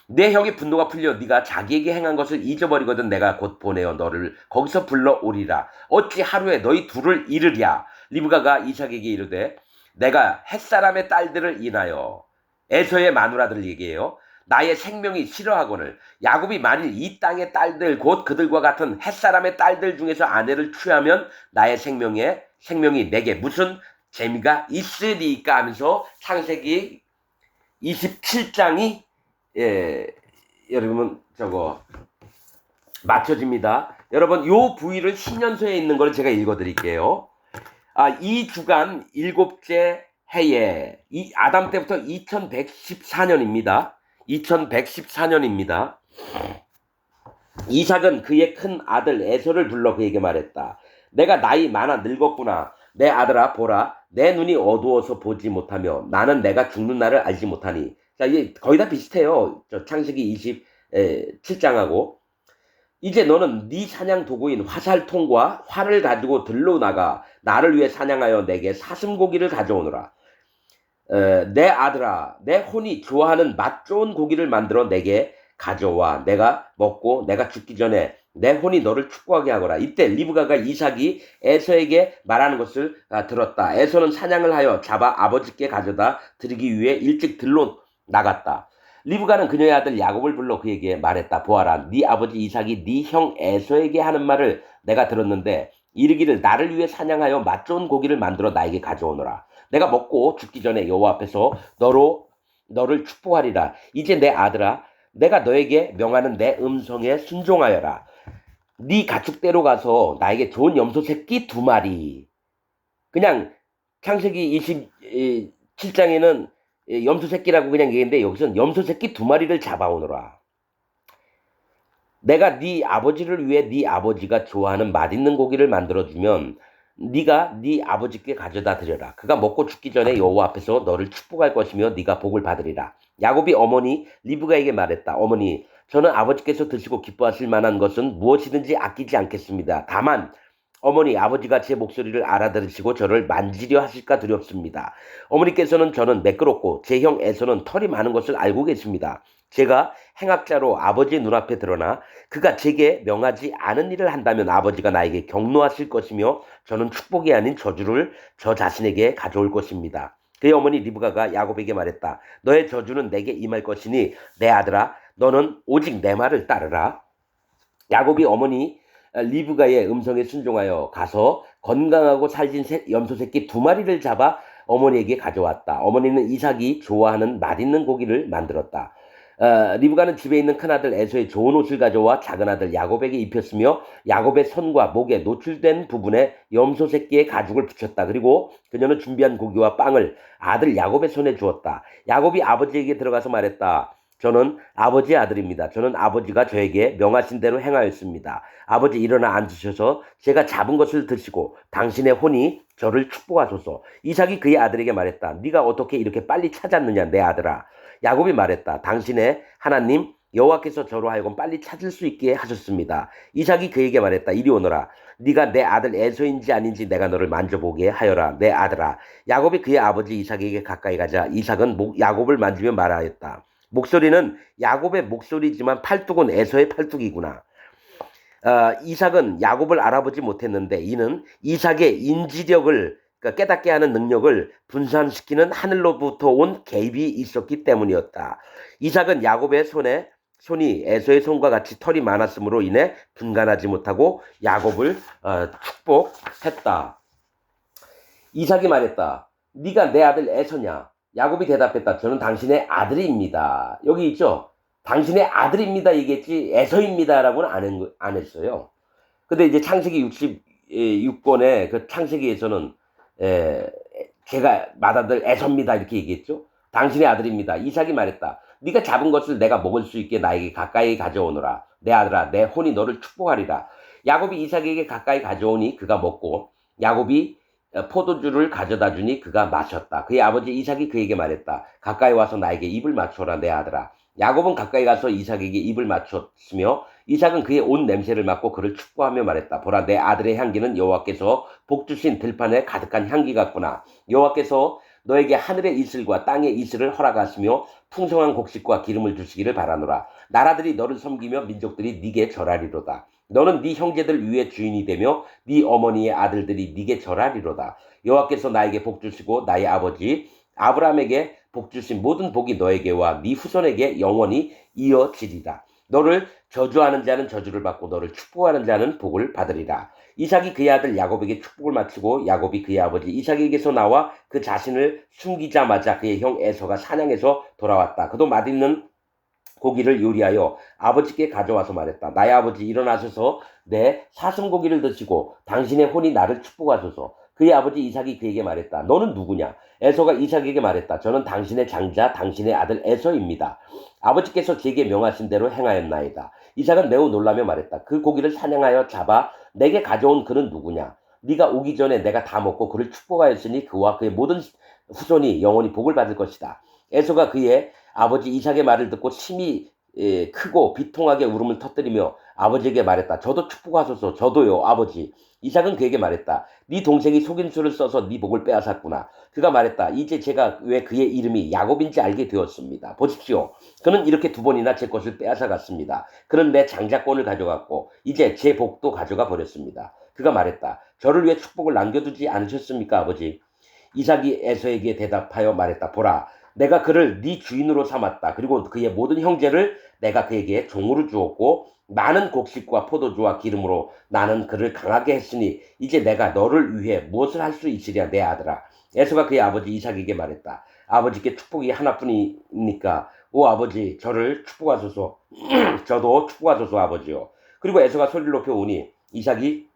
내 형의 분노가 풀려 네가 자기에게 행한 것을 잊어버리거든 내가 곧 보내어 너를 거기서 불러오리라. 어찌 하루에 너희 둘을 잃으랴. 리브가가 이삭에게 이르되 내가 햇사람의 딸들을 인하여, 에서의 마누라들을 얘기해요. 나의 생명이 싫어하거늘 야곱이 만일 이 땅의 딸들 곧 그들과 같은 햇사람의 딸들 중에서 아내를 취하면 나의 생명이 내게 무슨 재미가 있으리까 하면서 창세기 27장이 여러분 저거 맞춰집니다. 여러분 요 부위를 신년서에 있는 걸 제가 읽어드릴게요. 이 주간 일곱째 해에 이 아담 때부터 2114년입니다. 2114년입니다. 이삭은 그의 큰 아들 에서를 불러 그에게 말했다. 내가 나이 많아 늙었구나. 내 아들아 보라. 내 눈이 어두워서 보지 못하며 나는 내가 죽는 날을 알지 못하니. 자, 이게 거의 다 비슷해요. 저 창세기 27장하고. 이제 너는 네 사냥 도구인 화살통과 활을 가지고 들로 나가 나를 위해 사냥하여 내게 사슴고기를 가져오너라. 내 아들아, 내 혼이 좋아하는 맛 좋은 고기를 만들어 내게 가져와 내가 먹고 내가 죽기 전에 내 혼이 너를 축복하게 하거라. 이때 리브가가 이삭이 에서에게 말하는 것을 들었다. 에서는 사냥을 하여 잡아 아버지께 가져다 드리기 위해 일찍 들로 나갔다. 리브가는 그녀의 아들 야곱을 불러 그에게 말했다. 보아라, 네 아버지 이삭이 네 형 에서에게 하는 말을 내가 들었는데 이르기를 나를 위해 사냥하여 맛 좋은 고기를 만들어 나에게 가져오너라. 내가 먹고 죽기 전에 여호와 앞에서 너를 축복하리라. 이제 내 아들아, 내가 너에게 명하는 내 음성에 순종하여라. 네 가축대로 가서 나에게 좋은 염소 새끼 2마리. 그냥 창세기 27장에는 염소 새끼라고 그냥 얘기했는데 여기서는 염소 새끼 2마리를 잡아오너라. 내가 네 아버지를 위해 네 아버지가 좋아하는 맛있는 고기를 만들어주면 네가 네 아버지께 가져다 드려라. 그가 먹고 죽기 전에 여호와 앞에서 너를 축복할 것이며 네가 복을 받으리라. 야곱이 어머니 리브가에게 말했다. 어머니, 저는 아버지께서 드시고 기뻐하실 만한 것은 무엇이든지 아끼지 않겠습니다. 다만 어머니, 아버지가 제 목소리를 알아들으시고 저를 만지려 하실까 두렵습니다. 어머니께서는 저는 매끄럽고 제 형 에서는 털이 많은 것을 알고 계십니다. 제가 행악자로 아버지의 눈앞에 드러나 그가 제게 명하지 않은 일을 한다면 아버지가 나에게 경노하실 것이며 저는 축복이 아닌 저주를 저 자신에게 가져올 것입니다. 그의 어머니 리브가가 야곱에게 말했다. 너의 저주는 내게 임할 것이니 내 아들아, 너는 오직 내 말을 따르라. 야곱이 어머니 리브가의 음성에 순종하여 가서 건강하고 살진 염소 새끼 2마리를 잡아 어머니에게 가져왔다. 어머니는 이삭이 좋아하는 맛있는 고기를 만들었다. 리브가는 집에 있는 큰아들 에서의 좋은 옷을 가져와 작은아들 야곱에게 입혔으며 야곱의 손과 목에 노출된 부분에 염소 새끼의 가죽을 붙였다. 그리고 그녀는 준비한 고기와 빵을 아들 야곱의 손에 주었다. 야곱이 아버지에게 들어가서 말했다. 저는 아버지의 아들입니다. 저는 아버지가 저에게 명하신 대로 행하였습니다. 아버지, 일어나 앉으셔서 제가 잡은 것을 드시고 당신의 혼이 저를 축복하소서. 이삭이 그의 아들에게 말했다. 네가 어떻게 이렇게 빨리 찾았느냐, 내 아들아. 야곱이 말했다. 당신의 하나님 여호와께서 저로 하여금 빨리 찾을 수 있게 하셨습니다. 이삭이 그에게 말했다. 이리 오너라. 네가 내 아들 에서인지 아닌지 내가 너를 만져보게 하여라, 내 아들아. 야곱이 그의 아버지 이삭에게 가까이 가자 이삭은 야곱을 만지며 말하였다. 목소리는 야곱의 목소리지만 팔뚝은 에서의 팔뚝이구나. 이삭은 야곱을 알아보지 못했는데 이는 이삭의 인지력을, 그러니까 깨닫게 하는 능력을 분산시키는 하늘로부터 온 개입이 있었기 때문이었다. 이삭은 야곱의 손이 에서의 손과 같이 털이 많았으므로 인해 분간하지 못하고 야곱을 축복했다. 이삭이 말했다. 네가 내 아들 에서냐? 야곱이 대답했다. 저는 당신의 아들입니다. 여기 있죠? 당신의 아들입니다 얘기했지 에서입니다라고는 안 했어요. 근데 이제 창세기 66권의 그 창세기에서는 제가 맏아들 에서입니다 이렇게 얘기했죠. 당신의 아들입니다. 이삭이 말했다. 네가 잡은 것을 내가 먹을 수 있게 나에게 가까이 가져오너라. 내 아들아, 내 혼이 너를 축복하리라. 야곱이 이삭에게 가까이 가져오니 그가 먹고 야곱이 포도주를 가져다 주니 그가 마셨다. 그의 아버지 이삭이 그에게 말했다. 가까이 와서 나에게 입을 맞춰라, 내 아들아. 야곱은 가까이 가서 이삭에게 입을 맞췄으며 이삭은 그의 옷 냄새를 맡고 그를 축복하며 말했다. 보라, 내 아들의 향기는 여호와께서 복주신 들판에 가득한 향기 같구나. 여호와께서 너에게 하늘의 이슬과 땅의 이슬을 허락하시며 풍성한 곡식과 기름을 주시기를 바라노라. 나라들이 너를 섬기며 민족들이 네게 절하리로다. 너는 네 형제들 위에 주인이 되며 네 어머니의 아들들이 네게 절하리로다. 여호와께서 나에게 복 주시고 나의 아버지 아브라함에게 복 주신 모든 복이 너에게와 네 후손에게 영원히 이어지리라. 너를 저주하는 자는 저주를 받고 너를 축복하는 자는 복을 받으리라. 이삭이 그의 아들 야곱에게 축복을 마치고 야곱이 그의 아버지 이삭에게서 나와 그 자신을 숨기자마자 그의 형 에서가 사냥해서 돌아왔다. 그도 맛있는 고기를 요리하여 아버지께 가져와서 말했다. 나의 아버지, 일어나셔서 내 사슴고기를 드시고 당신의 혼이 나를 축복하소서. 그의 아버지 이삭이 그에게 말했다. 너는 누구냐? 에서가 이삭에게 말했다. 저는 당신의 장자, 당신의 아들 에서입니다. 아버지께서 제게 명하신 대로 행하였나이다. 이삭은 매우 놀라며 말했다. 그 고기를 사냥하여 잡아 내게 가져온 그는 누구냐? 네가 오기 전에 내가 다 먹고 그를 축복하였으니 그와 그의 모든 후손이 영원히 복을 받을 것이다. 에서가 그의 아버지 이삭의 말을 듣고 심히 크고 비통하게 울음을 터뜨리며 아버지에게 말했다. 저도 축복하소서. 저도요, 아버지. 이삭은 그에게 말했다. 네 동생이 속임수를 써서 네 복을 빼앗았구나. 그가 말했다. 이제 제가 왜 그의 이름이 야곱인지 알게 되었습니다. 보십시오. 그는 이렇게 2번이나 제 것을 빼앗아갔습니다. 그는 내 장자권을 가져갔고 이제 제 복도 가져가 버렸습니다. 그가 말했다. 저를 위해 축복을 남겨두지 않으셨습니까, 아버지? 이삭이 에서에게 대답하여 말했다. 보라, 내가 그를 네 주인으로 삼았다. 그리고 그의 모든 형제를 내가 그에게 종으로 주었고 많은 곡식과 포도주와 기름으로 나는 그를 강하게 했으니 이제 내가 너를 위해 무엇을 할 수 있으랴, 내 아들아. 에서가 그의 아버지 이삭에게 말했다. 아버지께 축복이 하나뿐이니까 오 아버지, 저를 축복하소서. 저도 축복하소서, 아버지요. 그리고 에서가 소리를 높여 오니 이삭이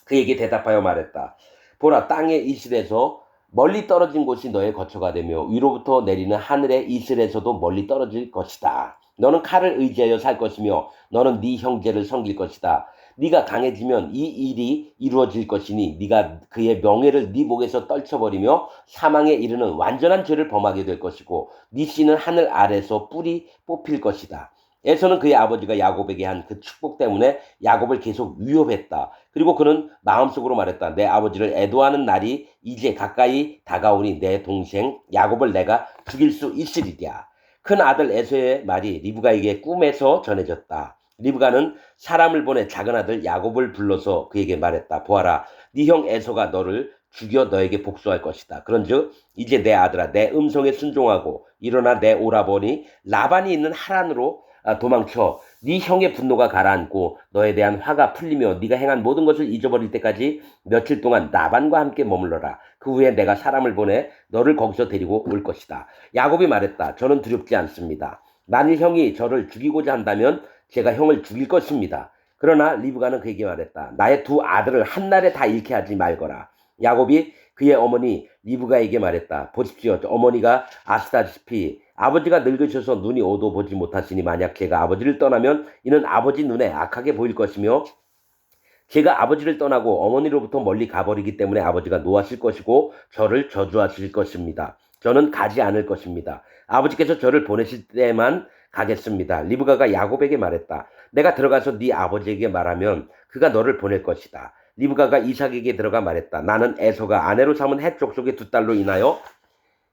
그에게 대답하여 말했다. 보라, 땅의 이슬에서 멀리 떨어진 곳이 너의 거처가 되며 위로부터 내리는 하늘의 이슬에서도 멀리 떨어질 것이다. 너는 칼을 의지하여 살 것이며 너는 네 형제를 섬길 것이다. 네가 강해지면 이 일이 이루어질 것이니 네가 그의 명예를 네 목에서 떨쳐버리며 사망에 이르는 완전한 죄를 범하게 될 것이고 네 씨는 하늘 아래서 뿔이 뽑힐 것이다. 에서는 그의 아버지가 야곱에게 한 그 축복 때문에 야곱을 계속 위협했다. 그리고 그는 마음속으로 말했다. 내 아버지를 애도하는 날이 이제 가까이 다가오니 내 동생 야곱을 내가 죽일 수 있으리랴. 큰 아들 에서의 말이 리브가에게 꿈에서 전해졌다. 리브가는 사람을 보내 작은 아들 야곱을 불러서 그에게 말했다. 보아라, 네 형 에서가 너를 죽여 너에게 복수할 것이다. 그런즉 이제 내 아들아, 내 음성에 순종하고 일어나 내 오라버니 라반이 있는 하란으로 도망쳐 네 형의 분노가 가라앉고 너에 대한 화가 풀리며 네가 행한 모든 것을 잊어버릴 때까지 며칠 동안 라반과 함께 머물러라. 그 후에 내가 사람을 보내 너를 거기서 데리고 올 것이다. 야곱이 말했다. 저는 두렵지 않습니다. 만일 형이 저를 죽이고자 한다면 제가 형을 죽일 것입니다. 그러나 리브가는 그에게 말했다. 나의 두 아들을 한날에 다 잃게 하지 말거라. 야곱이 그의 어머니 리브가에게 말했다. 보십시오. 어머니가 아시다시피 아버지가 늙으셔서 눈이 오도 보지 못하시니 만약 제가 아버지를 떠나면 이는 아버지 눈에 악하게 보일 것이며 제가 아버지를 떠나고 어머니로부터 멀리 가버리기 때문에 아버지가 노하실 것이고 저를 저주하실 것입니다. 저는 가지 않을 것입니다. 아버지께서 저를 보내실 때만 가겠습니다. 리브가가 야곱에게 말했다. 내가 들어가서 네 아버지에게 말하면 그가 너를 보낼 것이다. 리브가가 이삭에게 들어가 말했다. 나는 에서가 아내로 삼은 헷 족속의 두 딸로 인하여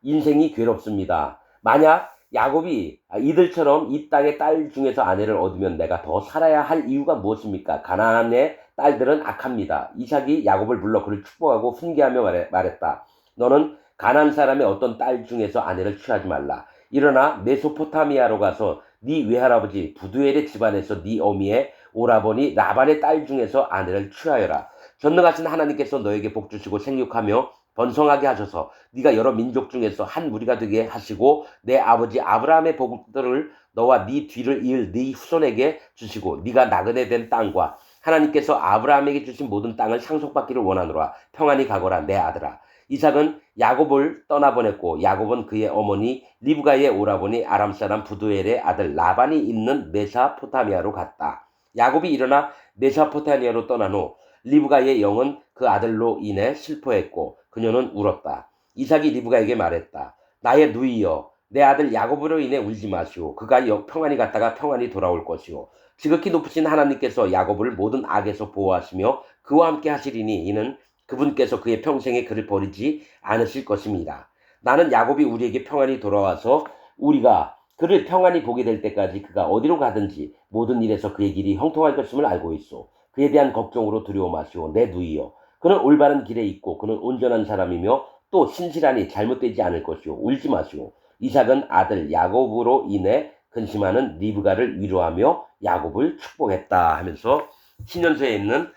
인생이 괴롭습니다. 만약 야곱이 이들처럼 이 땅의 딸 중에서 아내를 얻으면 내가 더 살아야 할 이유가 무엇입니까? 가나안의 딸들은 악합니다. 이삭이 야곱을 불러 그를 축복하고 훈계하며 말했다. 너는 가나안 사람의 어떤 딸 중에서 아내를 취하지 말라. 일어나 메소포타미아로 가서 네 외할아버지 부두엘의 집안에서 네 어미의 오라버니 라반의 딸 중에서 아내를 취하여라. 전능하신 하나님께서 너에게 복 주시고 생육하며 번성하게 하셔서 네가 여러 민족 중에서 한 무리가 되게 하시고 내 아버지 아브라함의 복들을 너와 네 뒤를 이을 네 후손에게 주시고 네가 나그네 된 땅과 하나님께서 아브라함에게 주신 모든 땅을 상속받기를 원하노라. 평안히 가거라 내 아들아. 이삭은 야곱을 떠나보냈고 야곱은 그의 어머니 리브가의 오라버니 아람 사람 부두엘의 아들 라반이 있는 메사포타미아로 갔다. 야곱이 일어나 메사포타미아로 떠난 후 리브가의 영은 그 아들로 인해 슬퍼했고 그녀는 울었다. 이삭이 리브가에게 말했다. 나의 누이여, 내 아들 야곱으로 인해 울지 마시오. 그가 평안히 갔다가 평안히 돌아올 것이오. 지극히 높으신 하나님께서 야곱을 모든 악에서 보호하시며 그와 함께 하시리니 이는 그분께서 그의 평생에 그를 버리지 않으실 것입니다. 나는 야곱이 우리에게 평안히 돌아와서 우리가 그를 평안히 보게 될 때까지 그가 어디로 가든지 모든 일에서 그의 길이 형통할 것임을 알고 있소. 그에 대한 걱정으로 두려워마시오. 내 누이여. 그는 올바른 길에 있고 그는 온전한 사람이며 또 신실하니 잘못되지 않을 것이오. 울지 마시오. 이삭은 아들 야곱으로 인해 근심하는 리브가를 위로하며 야곱을 축복했다 하면서 신년서에 있는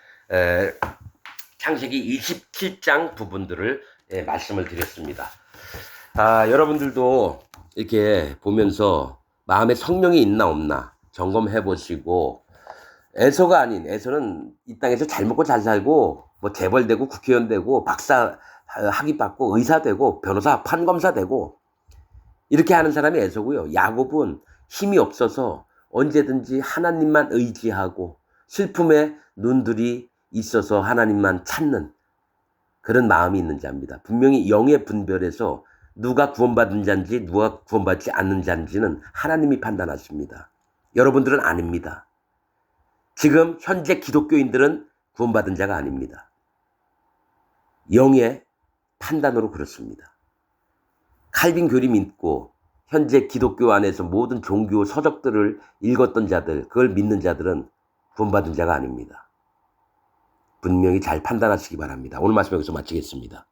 창세기 27장 부분들을 말씀을 드렸습니다. 여러분들도 이렇게 보면서 마음에 성령이 있나 없나 점검해 보시고 에서가 아닌 에서는 이 땅에서 잘 먹고 잘 살고 뭐 재벌되고 국회의원 되고 박사 학위 받고 의사 되고 변호사 판검사 되고 이렇게 하는 사람이 에서고요. 야곱은 힘이 없어서 언제든지 하나님만 의지하고 슬픔에 눈들이 있어서 하나님만 찾는 그런 마음이 있는 자입니다. 분명히 영의 분별에서 누가 구원받은 자인지 누가 구원받지 않는 자인지는 하나님이 판단하십니다. 여러분들은 아닙니다. 지금 현재 기독교인들은 구원받은 자가 아닙니다. 영의 판단으로 그렇습니다. 칼빈 교리 믿고 현재 기독교 안에서 모든 종교 서적들을 읽었던 자들, 그걸 믿는 자들은 구원받은 자가 아닙니다. 분명히 잘 판단하시기 바랍니다. 오늘 말씀 여기서 마치겠습니다.